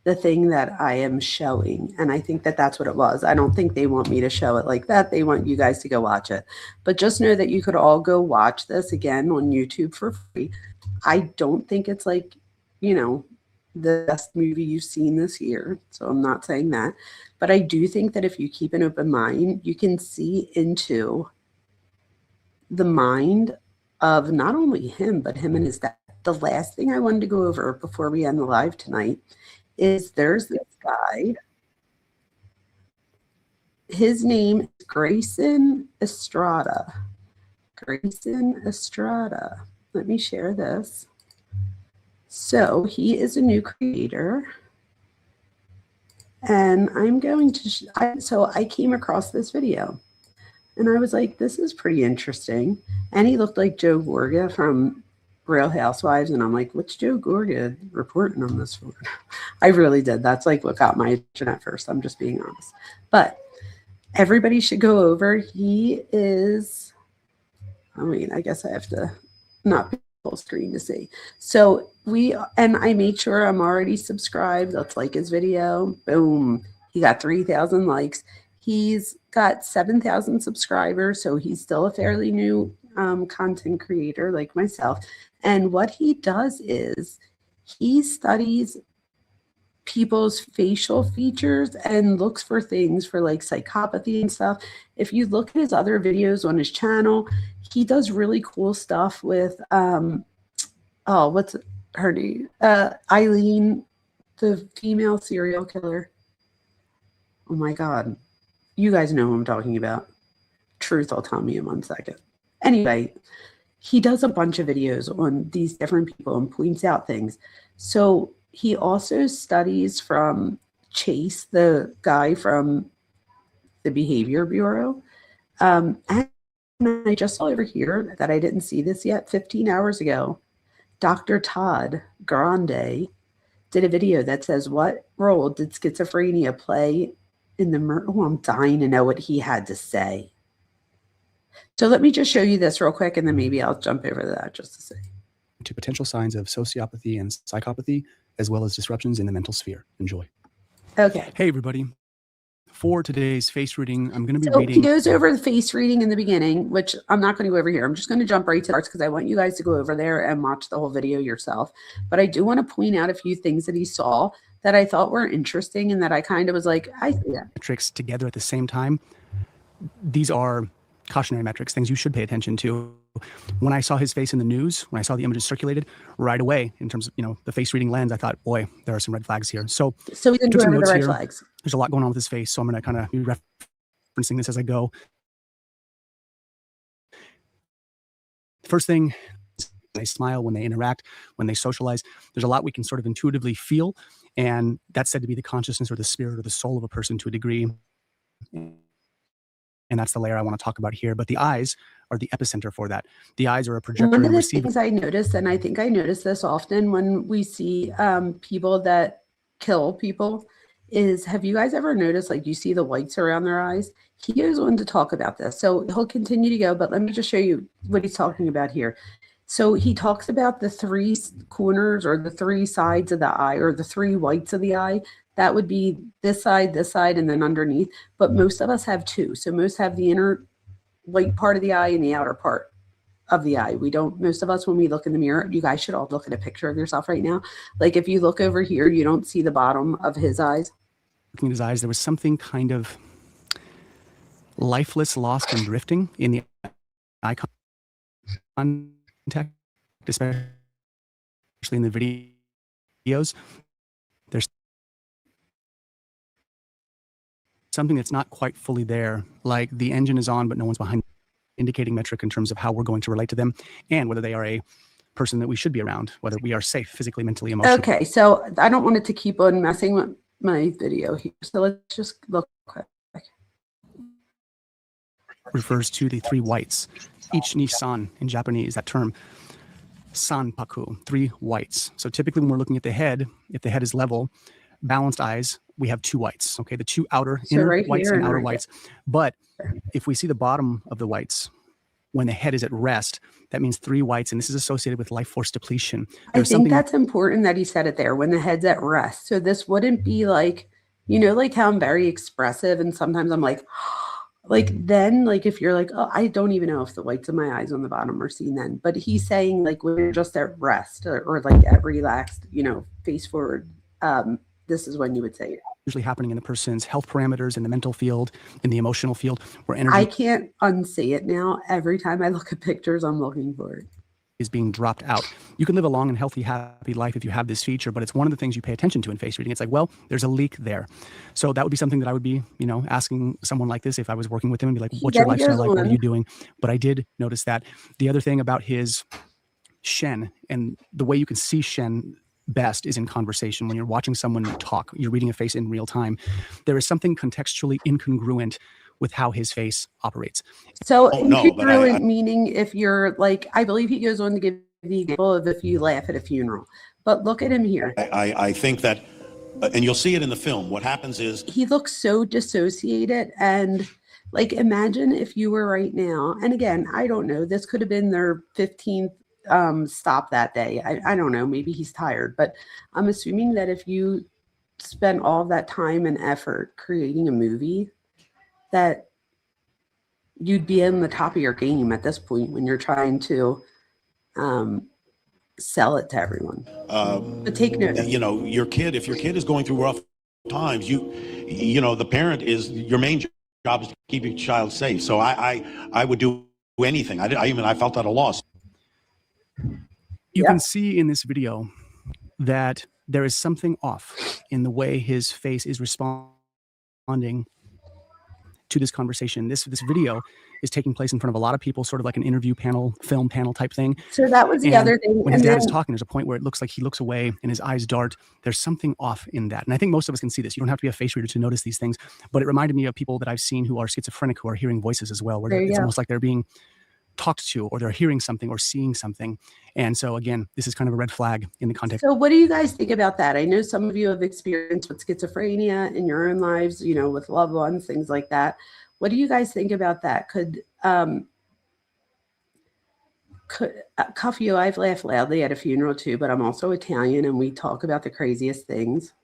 the thing that I am showing. And I think that that's what it was. I don't think they want me to show it like that. They want you guys to go watch it. But just know that you could all go watch this again on YouTube for free. I don't think it's like, you know, the best movie you've seen this year. So I'm not saying that. But I do think that if you keep an open mind, you can see into the mind of not only him, but him and his dad. The last thing I wanted to go over before we end the live tonight is there's this guy. His name is Grayson Estrada. Grayson Estrada. Let me share this. So he is a new creator. And I'm going to, so I came across this video. And I was like, this is pretty interesting. And he looked like Joe Gorga from Real Housewives. And I'm like, what's Joe Gorga reporting on this for? I really did. That's like what got my attention at first. I'm just being honest. But everybody should go over. He is, I mean, I guess I have to not be full screen to see. So and I made sure I'm already subscribed. Let's like his video. Boom. He got 3,000 likes. He's got 7,000 subscribers. So he's still a fairly new content creator like myself. And what he does is he studies people's facial features and looks for things for like psychopathy and stuff. If you look at his other videos on his channel, he does really cool stuff with what's her name? Eileen, the female serial killer. Oh my God. You guys know who I'm talking about. Truth will tell me in 1 second. Anyway, he does a bunch of videos on these different people and points out things. So he also studies from Chase, the guy from the Behavior Bureau. And I just saw over here that I didn't see this yet. 15 hours ago, Dr. Todd Grande did a video that says, what role did schizophrenia play in the murder? Oh, I'm dying to know what he had to say. So let me just show you this real quick, and then maybe I'll jump over that just to see. To potential signs of sociopathy and psychopathy, as well as disruptions in the mental sphere. Enjoy. Okay. Hey, everybody. For today's face reading, I'm going to be So reading. he goes over the face reading in the beginning, which I'm not going to go over here. I'm just going to jump right to parts because I want you guys to go over there and watch the whole video yourself. But I do want to point out a few things that he saw that I thought were interesting and that I kind of was like, I see that. Metrics together at the same time. These are cautionary metrics, things you should pay attention to. When I saw his face in the news, when I saw the images circulated, right away, in terms of, the face reading lens, I thought, boy, there are some red flags here. So we can do the red flags. There's a lot going on with his face, so I'm going to kind of be referencing this as I go. First thing, they smile when they interact, when they socialize. There's a lot we can sort of intuitively feel, and that's said to be the consciousness or the spirit or the soul of a person to a degree. And that's the layer I want to talk about here. But the eyes are the epicenter for that. The eyes are a projector. One of the things I noticed, and I think I notice this often when we see people that kill people, is have you guys ever noticed, like you see the whites around their eyes? He goes on to talk about this. So he'll continue to go, but let me just show you what he's talking about here. So he talks about the 3 corners or the 3 sides of the eye or the 3 whites of the eye. That would be this side, and then underneath. But most of us have 2. So most have the inner white part of the eye and the outer part of the eye. We don't, most of us, when we look in the mirror, you guys should all look at a picture of yourself right now. Like if you look over here, you don't see the bottom of his eyes. Looking at his eyes, there was something kind of lifeless, lost, and drifting in the eye contact, especially in the videos. There's something that's not quite fully there, like the engine is on, but no one's behind, indicating metric in terms of how we're going to relate to them and whether they are a person that we should be around, whether we are safe physically, mentally, emotionally. Okay, so I don't want it to keep on messing with my video here. So let's just look quick. Refers to the 3 whites. Each ni san in Japanese, that term. Sanpaku, 3 whites. So typically when we're looking at the head, if the head is level, balanced eyes, we have 2 whites, okay? The 2 outer, inner right whites and outer right whites. But if we see the bottom of the whites, when the head is at rest, that means 3 whites, and this is associated with life force depletion. I think that's important that he said it there, when the head's at rest. So this wouldn't be like, like how I'm very expressive and sometimes I'm like then, like if you're like, oh, I don't even know if the whites of my eyes on the bottom are seen then. But he's saying like when you're just at rest or like at relaxed, face forward, this is when you would say it. Usually happening in the person's health parameters, in the mental field, in the emotional field, where energy. I can't unsay it now. Every time I look at pictures, I'm looking for it. Is being dropped out. You can live a long and healthy, happy life if you have this feature, but it's one of the things you pay attention to in face reading. It's like, well, there's a leak there. So that would be something that I would be, asking someone like this if I was working with him and be like, what's your lifestyle like? What are you doing? But I did notice that. The other thing about his Shen, and the way you can see Shen best is in conversation. When you're watching someone talk, you're reading a face in real time. There is something contextually incongruent with how his face operates. So incongruent meaning if you're like, I believe he goes on to give the example of if you laugh at a funeral. But look at him here. I think that, and you'll see it in the film, what happens is he looks so dissociated, and Like, imagine if you were right now, and again, I don't know, this could have been their 15th stop that day. I don't know, maybe he's tired, but I'm assuming that if you spent all that time and effort creating a movie, that you'd be in the top of your game at this point when you're trying to sell it to everyone. But take note. You know, if your kid is going through rough times, you know, the parent is your main job is to keep your child safe. So I would do anything. I felt at a loss. You can see in this video that there is something off in the way his face is responding to this conversation. This video is taking place in front of a lot of people, sort of like an interview panel, film panel type thing. So that was the other thing. When his dad is talking, there's a point where it looks like he looks away and his eyes dart. There's something off in that. And I think most of us can see this. You don't have to be a face reader to notice these things, but it reminded me of people that I've seen who are schizophrenic, who are hearing voices as well, where it's almost like they're being talked to, or they're hearing something or seeing something. And so again, this is kind of a red flag in the context. So what do you guys think about that? I know some of you have experienced with schizophrenia in your own lives, you know, with loved ones, things like that. What do you guys think about that? Could Cuffio, I've laughed loudly at a funeral too, but I'm also Italian and we talk about the craziest things.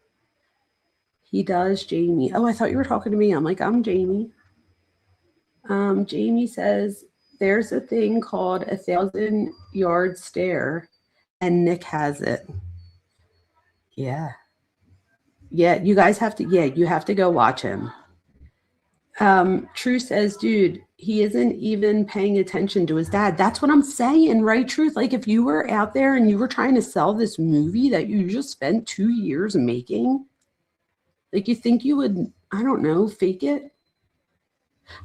He does, Jamie. Oh, I thought you were talking to me. I'm like, I'm Jamie. Jamie says, there's a thing called 1,000-yard stare, and Nick has it. Yeah. Yeah, you guys have to, you have to go watch him. True says, dude, he isn't even paying attention to his dad. That's what I'm saying, right, Truth? Like, if you were out there and you were trying to sell this movie that you just spent 2 years making, like, you think you would, I don't know, fake it?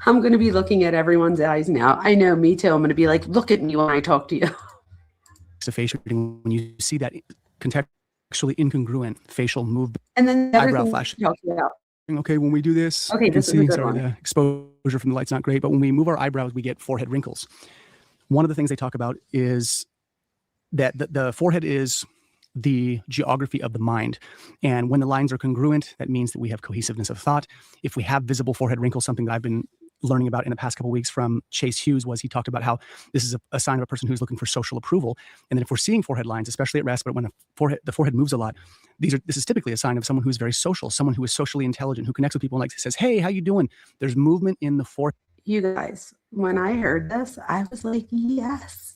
I'm going to be looking at everyone's eyes now. I know, me too. I'm going to be like, look at me when I talk to you. It's a face reading when you see that contextually incongruent facial movement. And then eyebrow flash. About. Okay, when we do this, okay, you can this see, is a good sorry, one. the exposure from the light's not great, but when we move our eyebrows, we get forehead wrinkles. One of the things they talk about is that the forehead is the geography of the mind. And when the lines are congruent, that means that we have cohesiveness of thought. If we have visible forehead wrinkles, something that I've been learning about in the past couple of weeks from Chase Hughes was he talked about how this is a sign of a person who's looking for social approval. And then if we're seeing forehead lines, especially at rest, but when the forehead moves a lot, this is typically a sign of someone who's very social, someone who is socially intelligent, who connects with people and like says, hey, how you doing? There's movement in the forehead. You guys, when I heard this, I was like, yes.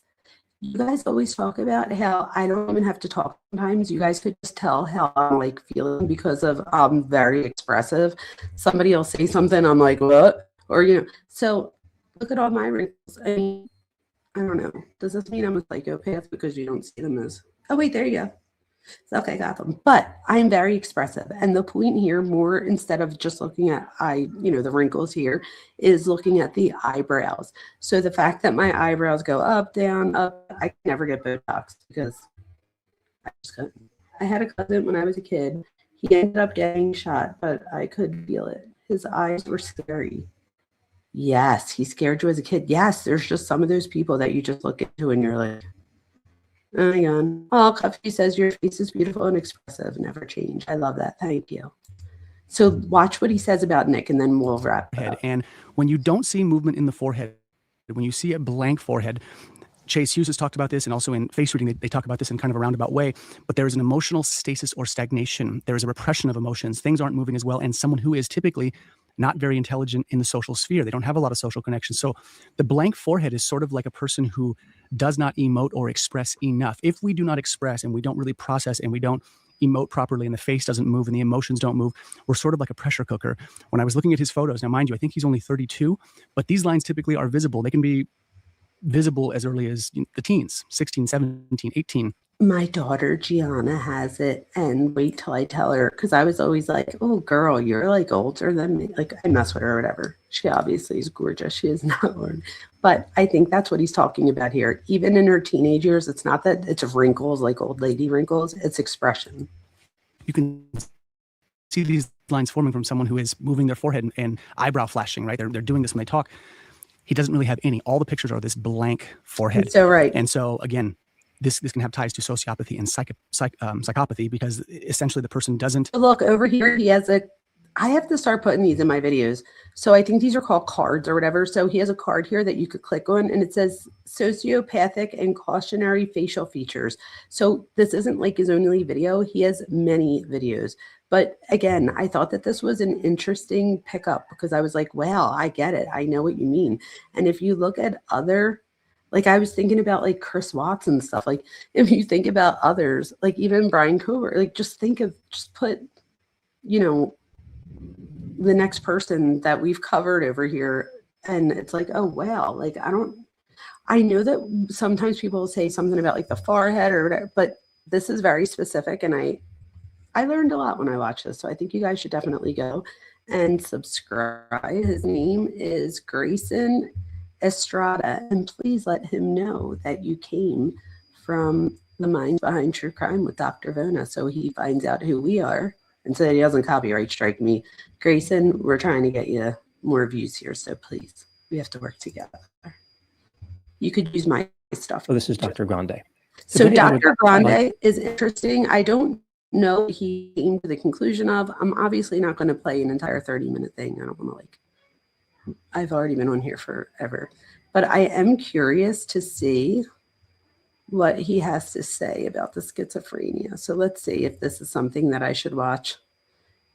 You guys always talk about how I don't even have to talk sometimes. You guys could just tell how I'm like feeling because of I'm very expressive. Somebody will say something, I'm like, what? Or, you know, so look at all my wrinkles. I mean, I don't know. Does this mean I'm a psychopath because you don't see them as, oh, wait, there you go. Okay, got them. But I'm very expressive. And the point here, more instead of just looking at the wrinkles here, is looking at the eyebrows. So the fact that my eyebrows go up, down, up, I can never get Botox because I just couldn't. I had a cousin when I was a kid. He ended up getting shot, but I could feel it. His eyes were scary. Yes, he scared you as a kid. Yes, there's just some of those people that you just look into and you're like, oh my God. Oh, Cuffy says your face is beautiful and expressive, never change. I love that. Thank you. So watch what he says about Nick and then we'll wrap it up. And when you don't see movement in the forehead, when you see a blank forehead, Chase Hughes has talked about this, and also in face reading, they talk about this in kind of a roundabout way, but there is an emotional stasis or stagnation. There is a repression of emotions. Things aren't moving as well. And someone who is typically not very intelligent in the social sphere, they don't have a lot of social connections. So the blank forehead is sort of like a person who does not emote or express enough. If we do not express and we don't really process and we don't emote properly and the face doesn't move and the emotions don't move, we're sort of like a pressure cooker. When I was looking at his photos, now mind you, I think he's only 32, but these lines typically are visible. They can be visible as early as the teens, 16, 17, 18. My daughter Gianna has it, and wait till I tell her, because I was always like, oh girl, you're like older than me. Like, I mess with her or whatever. She obviously is gorgeous. She is not one. But I think that's what he's talking about here. Even in her teenage years, it's not that it's wrinkles, like old lady wrinkles, it's expression. You can see these lines forming from someone who is moving their forehead and eyebrow flashing, right? They're doing this when they talk. He doesn't really have any. All the pictures are this blank forehead. So right. And so again, this can have ties to sociopathy and psychopathy, because essentially the person doesn't. Look over here. He has I have to start putting these in my videos. So I think these are called cards or whatever. So he has a card here that you could click on, and it says sociopathic and cautionary facial features. So this isn't like his only video. He has many videos. But again, I thought that this was an interesting pickup because I was like, wow, I get it. I know what you mean. And if you look at other, like I was thinking about like Chris Watts and stuff, like if you think about others, like even Bryan Kohberger, like just put, you know, the next person that we've covered over here, and it's like, oh wow, like I know that sometimes people say something about like the forehead or whatever, but this is very specific, and I learned a lot when I watched this, so I think you guys should definitely go and subscribe. His name is Grayson Estrada, and please let him know that you came from the Minds Behind True Crime with Dr. Vona, so he finds out who we are and so that he doesn't copyright strike me. Grayson, we're trying to get you more views here, so please, we have to work together. You could use my stuff. So this is Dr. Grande. So Dr. Grande is interesting. I don't know what he came to the conclusion of. I'm obviously not going to play an entire 30-minute thing. I don't want to like, I've already been on here forever. But I am curious to see what he has to say about the schizophrenia. So let's see if this is something that I should watch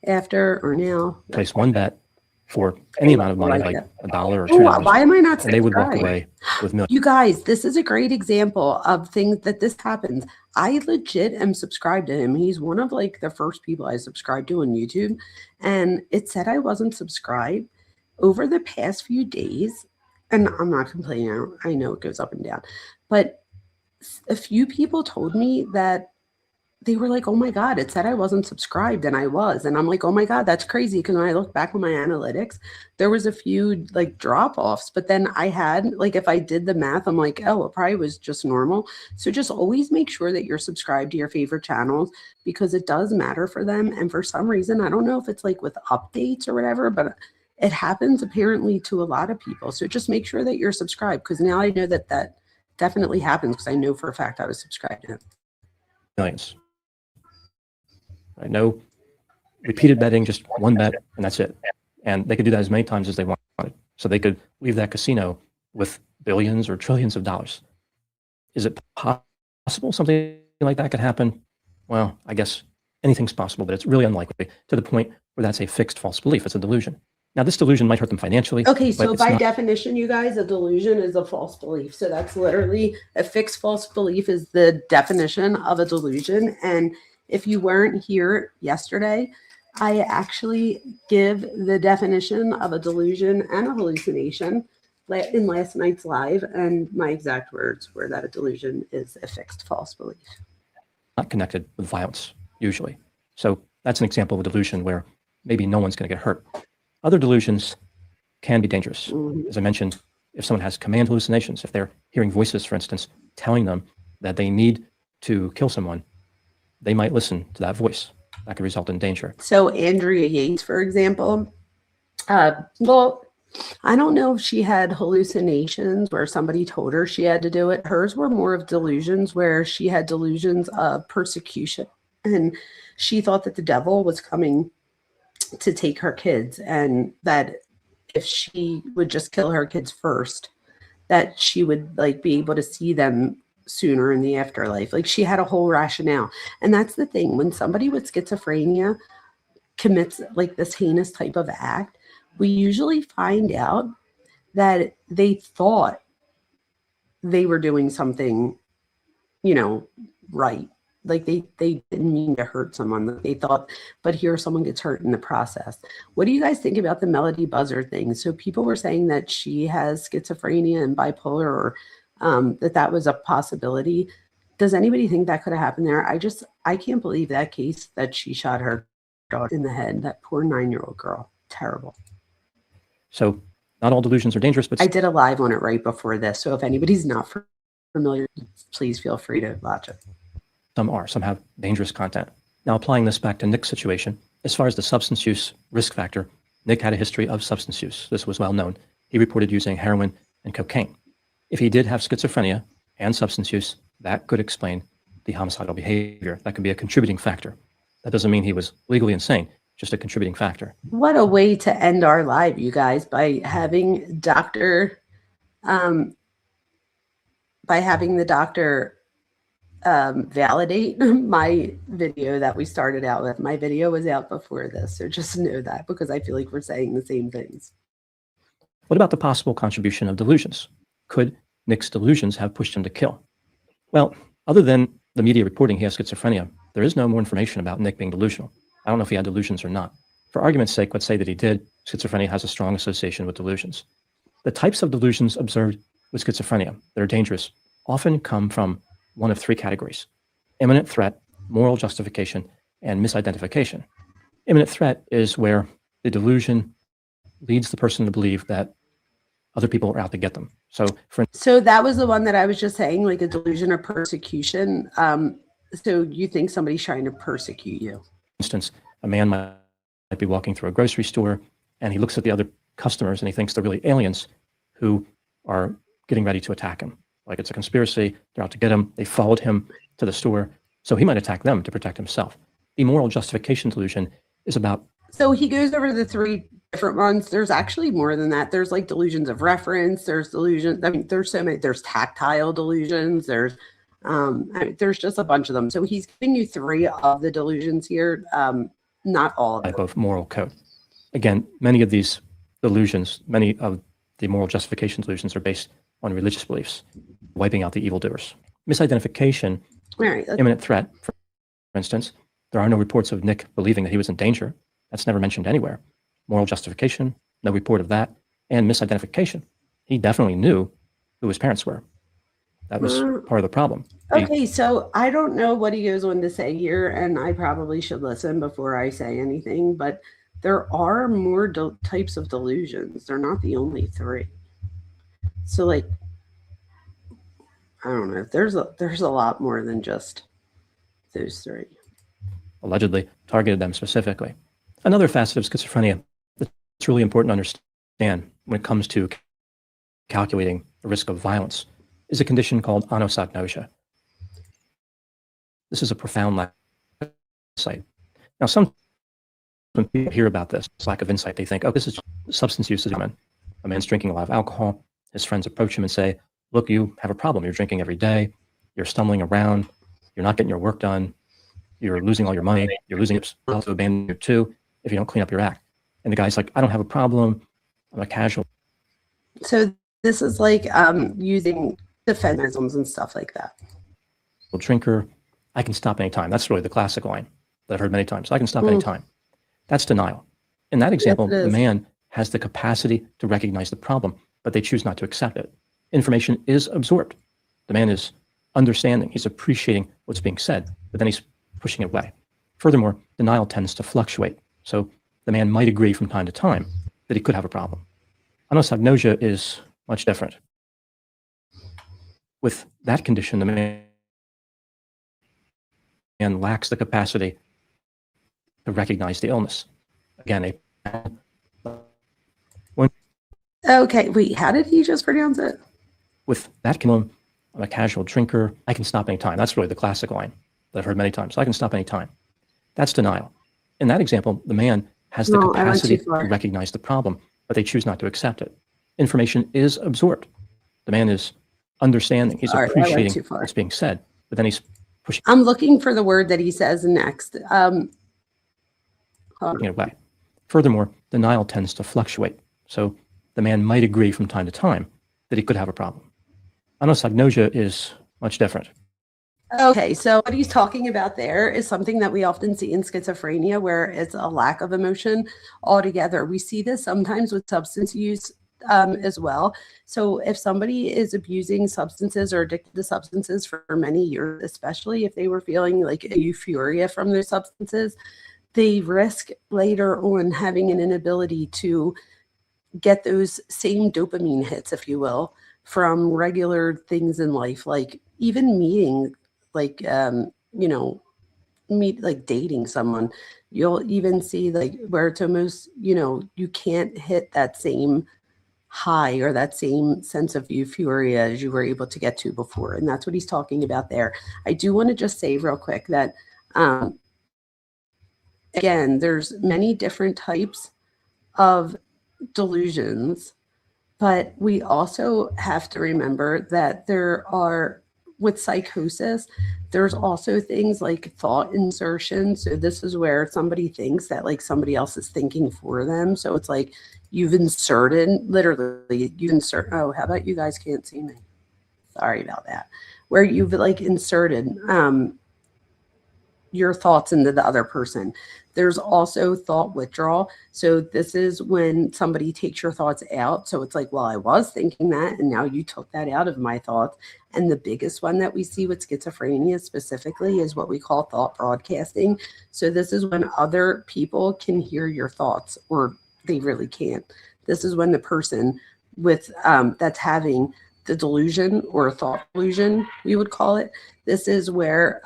after or now. Place one bet for any amount of money, like $1 or $2. Why am I not and they would walk away with millions. You guys, this is a great example of things that this happens. I legit am subscribed to him. He's one of like the first people I subscribed to on YouTube. And it said I wasn't subscribed over the past few days. And I'm not complaining. I know it goes up and down. But a few people told me that they were like, oh my God, it said I wasn't subscribed, and I was. And I'm like, oh my God, that's crazy. Because when I look back on my analytics, there was a few like drop-offs, but then I had, like, if I did the math, I'm like, oh, it probably was just normal. So just always make sure that you're subscribed to your favorite channels because it does matter for them. And for some reason, I don't know if it's like with updates or whatever, but it happens apparently to a lot of people. So just make sure that you're subscribed, because now I know that that definitely happens, because I know for a fact I was subscribed to him. Millions. I know repeated betting, just one bet, and that's it. And they could do that as many times as they wanted. So they could leave that casino with billions or trillions of dollars. Is it possible something like that could happen? Well, I guess anything's possible, but it's really unlikely to the point where that's a fixed false belief. It's a delusion. Now, this delusion might hurt them financially. Okay, so by definition, you guys, a delusion is a false belief. So that's literally a fixed false belief is the definition of a delusion. And if you weren't here yesterday, I actually give the definition of a delusion and a hallucination in last night's live. And my exact words were that a delusion is a fixed false belief. Not connected with violence, usually. So that's an example of a delusion where maybe no one's going to get hurt. Other delusions can be dangerous. As I mentioned, if someone has command hallucinations, if they're hearing voices, for instance, telling them that they need to kill someone, they might listen to that voice. That could result in danger. So Andrea Yates, for example, well, I don't know if she had hallucinations where somebody told her she had to do it. Hers were more of delusions where she had delusions of persecution. And she thought that the devil was coming to take her kids, and that if she would just kill her kids first, that she would like be able to see them sooner in the afterlife. Like she had a whole rationale. And that's the thing, when somebody with schizophrenia commits like this heinous type of act, we usually find out that they thought they were doing something, you know, right. Like they didn't mean to hurt someone. They thought, but here someone gets hurt in the process. What do you guys think about the Melody Buzzard thing? So people were saying that she has schizophrenia and bipolar, or that was a possibility. Does anybody think that could have happened there? I can't believe that case that she shot her daughter in the head. That poor 9-year-old girl. Terrible. So not all delusions are dangerous, but I did a live on it right before this. So if anybody's not familiar, please feel free to watch it. Some have dangerous content. Now, applying this back to Nick's situation, as far as the substance use risk factor, Nick had a history of substance use. This was well known. He reported using heroin and cocaine. If he did have schizophrenia and substance use, that could explain the homicidal behavior. That could be a contributing factor. That doesn't mean he was legally insane. just a contributing factor. What a way to end our live, you guys, by having the doctor validate my video that we started out with. My video was out before this, so just know that, because I feel like we're saying the same things. What about the possible contribution of delusions? Could Nick's delusions have pushed him to kill? Well, other than the media reporting he has schizophrenia, there is no more information about Nick being delusional. I don't know if he had delusions or not. For argument's sake, let's say that he did. Schizophrenia has a strong association with delusions. The types of delusions observed with schizophrenia that are dangerous often come from one of three categories: imminent threat, moral justification, and misidentification. Imminent threat is where the delusion leads the person to believe that other people are out to get them. So that was the one that I was just saying, like a delusion of persecution. So you think somebody's trying to persecute you? For instance, a man might be walking through a grocery store and he looks at the other customers and he thinks they're really aliens who are getting ready to attack him. Like it's a conspiracy, they're out to get him, they followed him to the store, so he might attack them to protect himself. The moral justification delusion is about... So he goes over the three different ones. There's actually more than that. There's like delusions of reference, there's delusions, I mean, there's so many, there's tactile delusions, there's just a bunch of them. So he's giving you three of the delusions here, not all of them. Type of moral code. Again, many of these delusions, many of the moral justification delusions are based on religious beliefs, wiping out the evildoers. Misidentification, imminent threat, for instance, there are no reports of Nick believing that he was in danger. That's never mentioned anywhere. Moral justification, no report of that. And misidentification, he definitely knew who his parents were. That was part of the problem. Okay, so I don't know what he goes on to say here, and I probably should listen before I say anything, but there are more types of delusions. They're not the only three. So like, I don't know, there's a lot more than just those three. Allegedly targeted them specifically. Another facet of schizophrenia that's really important to understand when it comes to calculating the risk of violence is a condition called anosognosia. This is a profound lack of insight. Now, when people hear about this lack of insight, they think, oh, this is substance use. A man's drinking a lot of alcohol. His friends approach him and say, look, you have a problem. You're drinking every day. You're stumbling around. You're not getting your work done. You're losing all your money. You're losing yourself to abandon you too if you don't clean up your act. And the guy's like, I don't have a problem. I'm a casual. So this is like using defense mechanisms and stuff like that. Drinker, I can stop anytime. That's really the classic line that I've heard many times. I can stop anytime. That's denial. In that example, the man has the capacity to recognize the problem, but they choose not to accept it. Information is absorbed. The man is understanding. He's appreciating what's being said, but then he's pushing it away. Furthermore, denial tends to fluctuate. So the man might agree from time to time that he could have a problem. Anosognosia is much different. With that condition, the man lacks the capacity to recognize the illness. Again, okay, wait, how did he just pronounce it? With that condition, I'm a casual drinker. I can stop anytime. That's really the classic line that I've heard many times. I can stop anytime. That's denial. In that example, the man has the capacity to recognize the problem, but they choose not to accept it. Information is absorbed. The man is understanding. He's appreciating what's being said, but then he's pushing. I'm looking for the word that he says next. Pushing it away. Furthermore, denial tends to fluctuate. So the man might agree from time to time that he could have a problem. Anosognosia is much different. Okay, so what he's talking about there is something that we often see in schizophrenia, where it's a lack of emotion altogether. We see this sometimes with substance use as well. So if somebody is abusing substances or addicted to substances for many years, especially if they were feeling like a euphoria from their substances, they risk later on having an inability to get those same dopamine hits, if you will, from regular things in life, like even meeting, like, like dating someone. You'll even see like where it's almost, you can't hit that same high or that same sense of euphoria as you were able to get to before. And that's what he's talking about there. I do want to just say real quick that again, there's many different types of delusions, but we also have to remember that there are, with psychosis, there's also things like thought insertion. So this is where somebody thinks that like somebody else is thinking for them. So it's like you've inserted, literally, you insert, oh, how about you guys can't see me? Sorry about that. Where you've like inserted your thoughts into the other person. There's also thought withdrawal. So this is when somebody takes your thoughts out. So it's like, well, I was thinking that, and now you took that out of my thoughts. And the biggest one that we see with schizophrenia specifically is what we call thought broadcasting. So this is when other people can hear your thoughts, or they really can't. This is when the person with that's having the delusion, or thought delusion, we would call it. This is where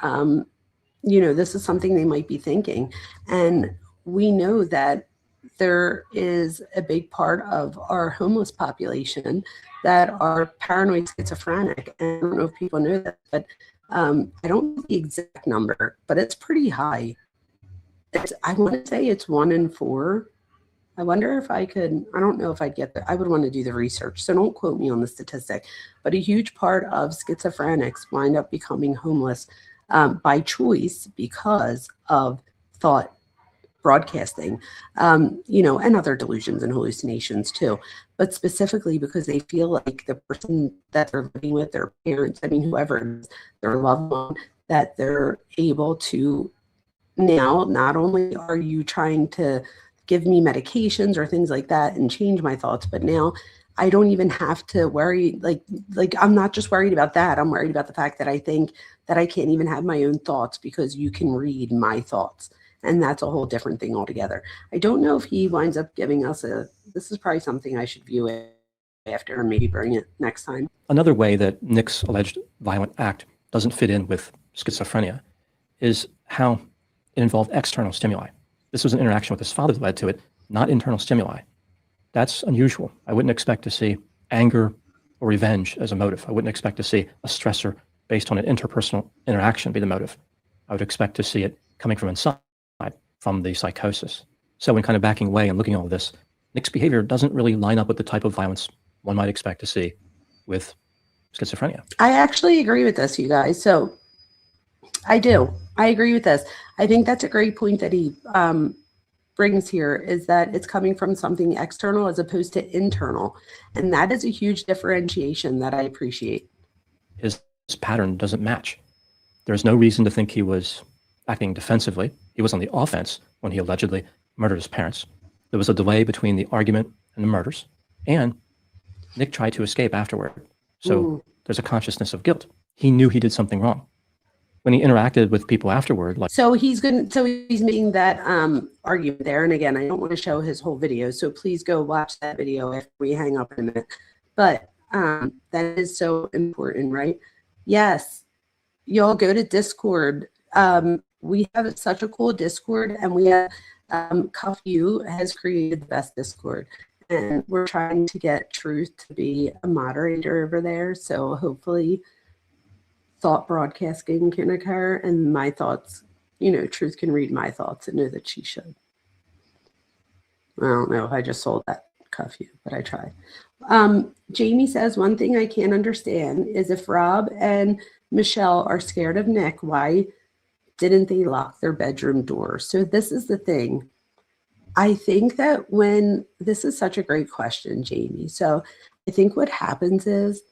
this is something they might be thinking. And we know that there is a big part of our homeless population that are paranoid schizophrenic. And I don't know if people know that, but I don't know the exact number, but it's pretty high. I want to say it's 1 in 4. I wonder if I could, I don't know if I'd get there. I would want to do the research, so don't quote me on the statistic. But a huge part of schizophrenics wind up becoming homeless by choice because of thought broadcasting, and other delusions and hallucinations too, but specifically because they feel like the person that they're living with, their parents, whoever, their loved one, that they're able to now, not only are you trying to give me medications or things like that and change my thoughts, but now I don't even have to worry, like I'm not just worried about that. I'm worried about the fact that I think that I can't even have my own thoughts because you can read my thoughts. And that's a whole different thing altogether. I don't know if he winds up giving us this is probably something I should view it after and maybe bring it next time. Another way that Nick's alleged violent act doesn't fit in with schizophrenia is how it involved external stimuli. This was an interaction with his father that led to it, not internal stimuli. That's unusual. I wouldn't expect to see anger or revenge as a motive. I wouldn't expect to see a stressor based on an interpersonal interaction be the motive. I would expect to see it coming from inside, from the psychosis. So when kind of backing away and looking at all of this, Nick's behavior doesn't really line up with the type of violence one might expect to see with schizophrenia. I actually agree with this, you guys. So I do. I agree with this. I think that's a great point that he brings here, is that it's coming from something external as opposed to internal. And that is a huge differentiation that I appreciate. His pattern doesn't match. There's no reason to think he was acting defensively. He was on the offense when he allegedly murdered his parents. There was a delay between the argument and the murders, and Nick tried to escape afterward. So there's a consciousness of guilt. He knew he did something wrong. When he interacted with people afterward, so he's making that argument there. And again, I don't want to show his whole video, so please go watch that video after we hang up in a minute. But that is so important, right? Yes, y'all go to Discord. We have such a cool Discord, and we have Cuff You has created the best Discord, and we're trying to get Truth to be a moderator over there. So hopefully thought broadcasting can occur, and my thoughts, Truth can read my thoughts and know that she should. I don't know if I just sold that Cuff You, but I tried. Jamie says, one thing I can't understand is if Rob and Michelle are scared of Nick, why didn't they lock their bedroom door? So this is the thing. I think that this is such a great question, Jamie. So I think what happens is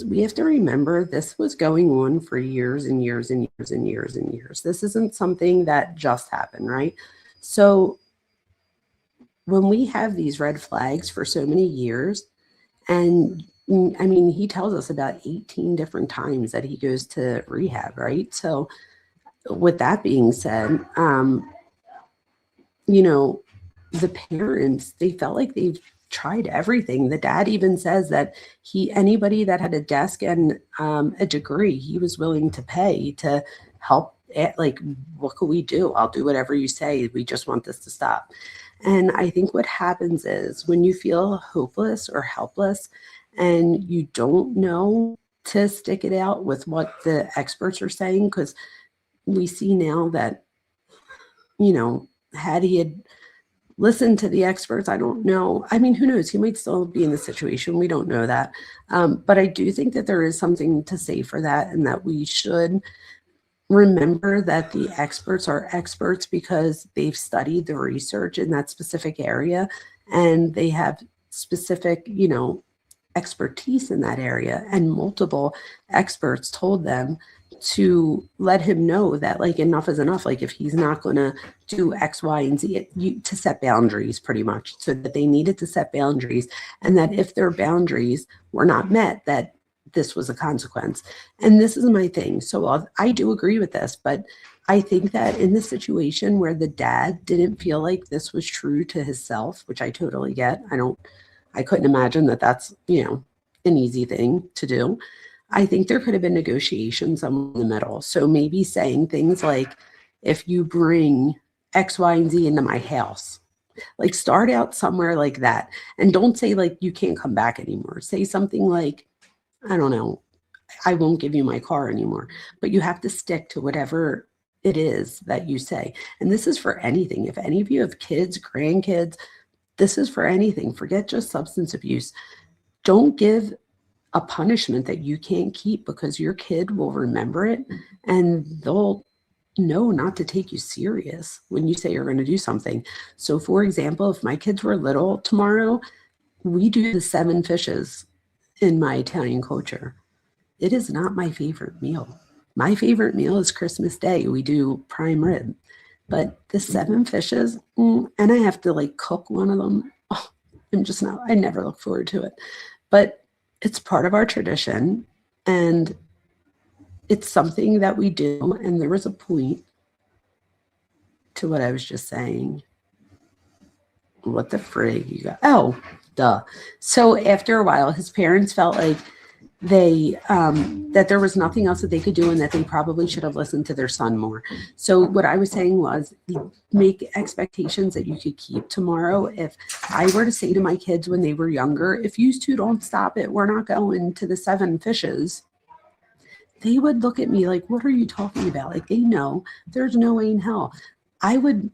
we have to remember this was going on for years and years and years and years and years. This isn't something that just happened, right? So when we have these red flags for so many years, and he tells us about 18 different times that he goes to rehab, right? So with that being said, the parents, they felt like they've tried everything. The dad even says that anybody that had a desk and a degree, he was willing to pay to help. What could we do? I'll do whatever you say. We just want this to stop. And I think what happens is when you feel hopeless or helpless and you don't know to stick it out with what the experts are saying, because we see now that, had he had listened to the experts, I don't know. I mean, who knows? He might still be in the situation. We don't know that. But I do think that there is something to say for that, and that we should remember that the experts are experts because they've studied the research in that specific area, and they have specific, you know, expertise in that area, and multiple experts told them to let him know that, like, enough is enough. Like, if he's not going to do X, Y, and Z, to set boundaries, pretty much. So that they needed to set boundaries, and that if their boundaries were not met, that this was a consequence. And this is my thing. So I do agree with this, but I think that in the situation where the dad didn't feel like this was true to himself, which I totally get, I couldn't imagine that that's, you know, an easy thing to do. I think there could have been negotiations in the middle. So maybe saying things like, if you bring X, Y, and Z into my house, like, start out somewhere like that. And don't say, like, you can't come back anymore. Say something like, I don't know, I won't give you my car anymore. But you have to stick to whatever it is that you say. And this is for anything. If any of you have kids, grandkids, this is for anything. Forget just substance abuse. Don't give a punishment that you can't keep, because your kid will remember it and they'll know not to take you serious when you say you're going to do something. So, for example, if my kids were little tomorrow, we do the 7 fishes in my Italian culture. It is not my favorite meal. My favorite meal is Christmas Day. We do prime rib. But the 7 fishes, and I have to, like, cook one of them. Oh, I never look forward to it. But it's part of our tradition, and it's something that we do. And there was a point to what I was just saying. What the frig you got? Oh, duh. So after a while, his parents felt like that there was nothing else that they could do, and that they probably should have listened to their son more. So what I was saying was, make expectations that you could keep tomorrow. If I were to say to my kids when they were younger, if you two don't stop it, we're not going to the 7 fishes, they would look at me like, what are you talking about? Like, they know there's no way in hell. I would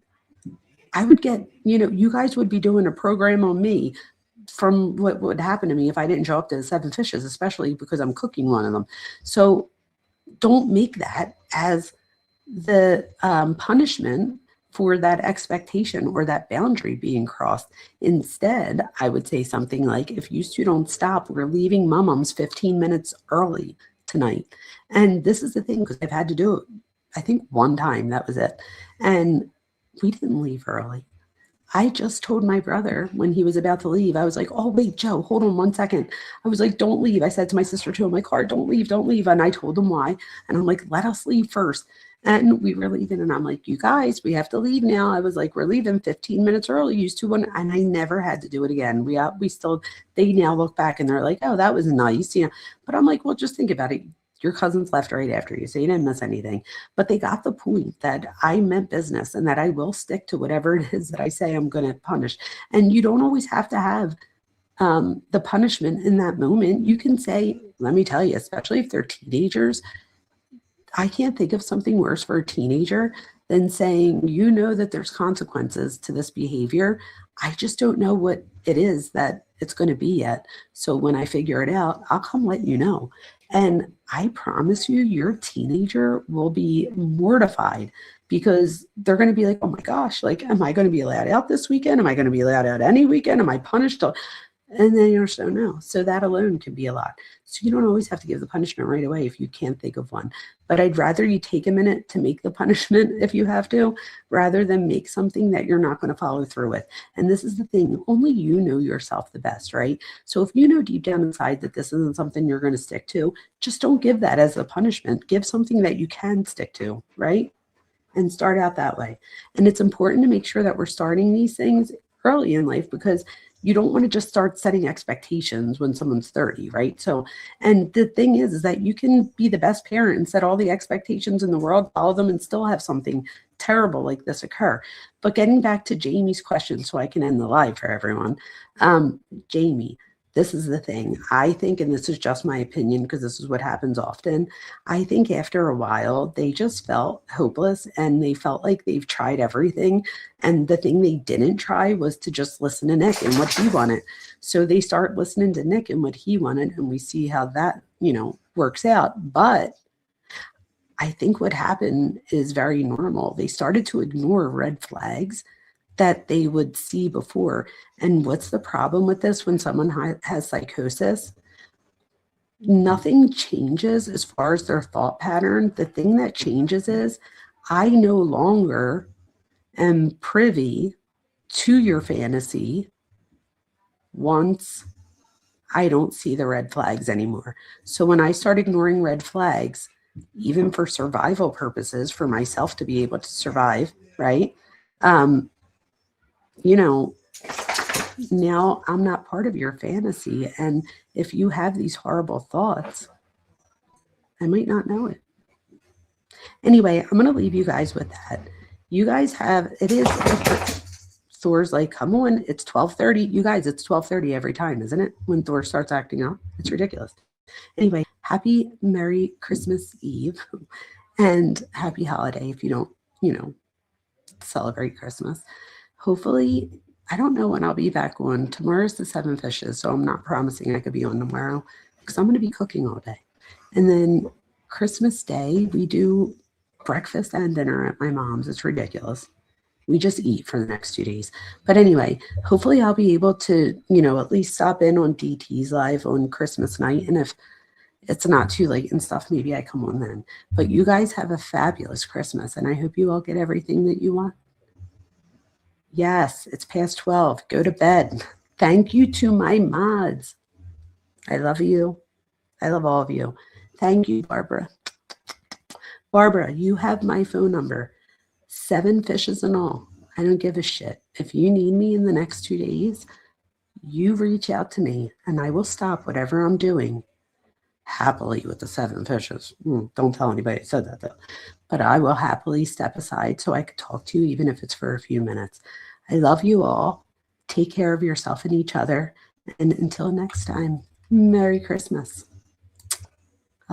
get, you know, you guys would be doing a program on me from what would happen to me if I didn't show up to the 7 fishes, especially because I'm cooking one of them. So don't make that as the punishment for that expectation or that boundary being crossed. Instead, I would say something like, if you two don't stop, we're leaving Mum-Mums 15 minutes early tonight. And this is the thing, because I've had to do it, I think, one time, that was it. And we didn't leave early. I just told my brother when he was about to leave, I was like, oh, wait, Joe, hold on 1 second. I was like, don't leave. I said to my sister too in my car, don't leave, don't leave. And I told him why. And I'm like, let us leave first. And we were leaving. And I'm like, you guys, we have to leave now. I was like, we're leaving 15 minutes early. Used to one. And I never had to do it again. They now look back and they're like, oh, that was nice. You know, but I'm like, well, just think about it. Your cousins left right after you, so you didn't miss anything. But they got the point that I meant business, and that I will stick to whatever it is that I say I'm going to punish. And you don't always have to have the punishment in that moment. You can say, let me tell you, especially if they're teenagers, I can't think of something worse for a teenager than saying, you know that there's consequences to this behavior. I just don't know what it is that it's going to be yet. So when I figure it out, I'll come let you know. And I promise you, your teenager will be mortified, because they're going to be like, oh my gosh, like, am I going to be allowed out this weekend? Am I going to be allowed out any weekend? Am I punished? And then you're so no. So that alone can be a lot. So you don't always have to give the punishment right away if you can't think of one. But I'd rather you take a minute to make the punishment if you have to, rather than make something that you're not going to follow through with. And this is the thing, only you know yourself the best, right? So if you know deep down inside that this isn't something you're going to stick to, just don't give that as a punishment. Give something that you can stick to, right? And start out that way. And it's important to make sure that we're starting these things early in life, because you don't want to just start setting expectations when someone's 30, right? So, and the thing is that you can be the best parent and set all the expectations in the world, follow them, and still have something terrible like this occur. But getting back to Jamie's question, so I can end the live for everyone. Jamie, this is the thing. I think, and this is just my opinion because this is what happens often, I think after a while they just felt hopeless and they felt like they've tried everything. And the thing they didn't try was to just listen to Nick and what he wanted. So they start listening to Nick and what he wanted, and we see how that, works out. But I think what happened is very normal. They started to ignore red flags that they would see before. And what's the problem with this when someone has psychosis? Nothing changes as far as their thought pattern. The thing that changes is I no longer am privy to your fantasy once I don't see the red flags anymore. So when I start ignoring red flags, even for survival purposes, for myself to be able to survive, right? Now I'm not part of your fantasy. And if you have these horrible thoughts, I might not know it. Anyway, I'm going to leave you guys with that. You guys Thor's like, come on, it's 12:30. You guys, it's 12:30 every time, isn't it? When Thor starts acting up. It's ridiculous. Anyway, happy Merry Christmas Eve and happy holiday if you don't, celebrate Christmas. Hopefully, I don't know when I'll be back on. Tomorrow's the 7 Fishes, so I'm not promising I could be on tomorrow because I'm going to be cooking all day. And then Christmas Day, we do breakfast and dinner at my mom's. It's ridiculous. We just eat for the next 2 days. But anyway, hopefully I'll be able to, at least stop in on DT's live on Christmas night. And if it's not too late and stuff, maybe I come on then. But you guys have a fabulous Christmas, and I hope you all get everything that you want. Yes, it's past 12. Go to bed. Thank you to my mods. I love you. I love all of you. Thank you, Barbara. Barbara, you have my phone number. 7 fishes and all. I don't give a shit. If you need me in the next 2 days, you reach out to me and I will stop whatever I'm doing happily with the 7 fishes. Don't tell anybody I said that though. But I will happily step aside so I could talk to you even if it's for a few minutes. I love you all. Take care of yourself and each other. And until next time, Merry Christmas.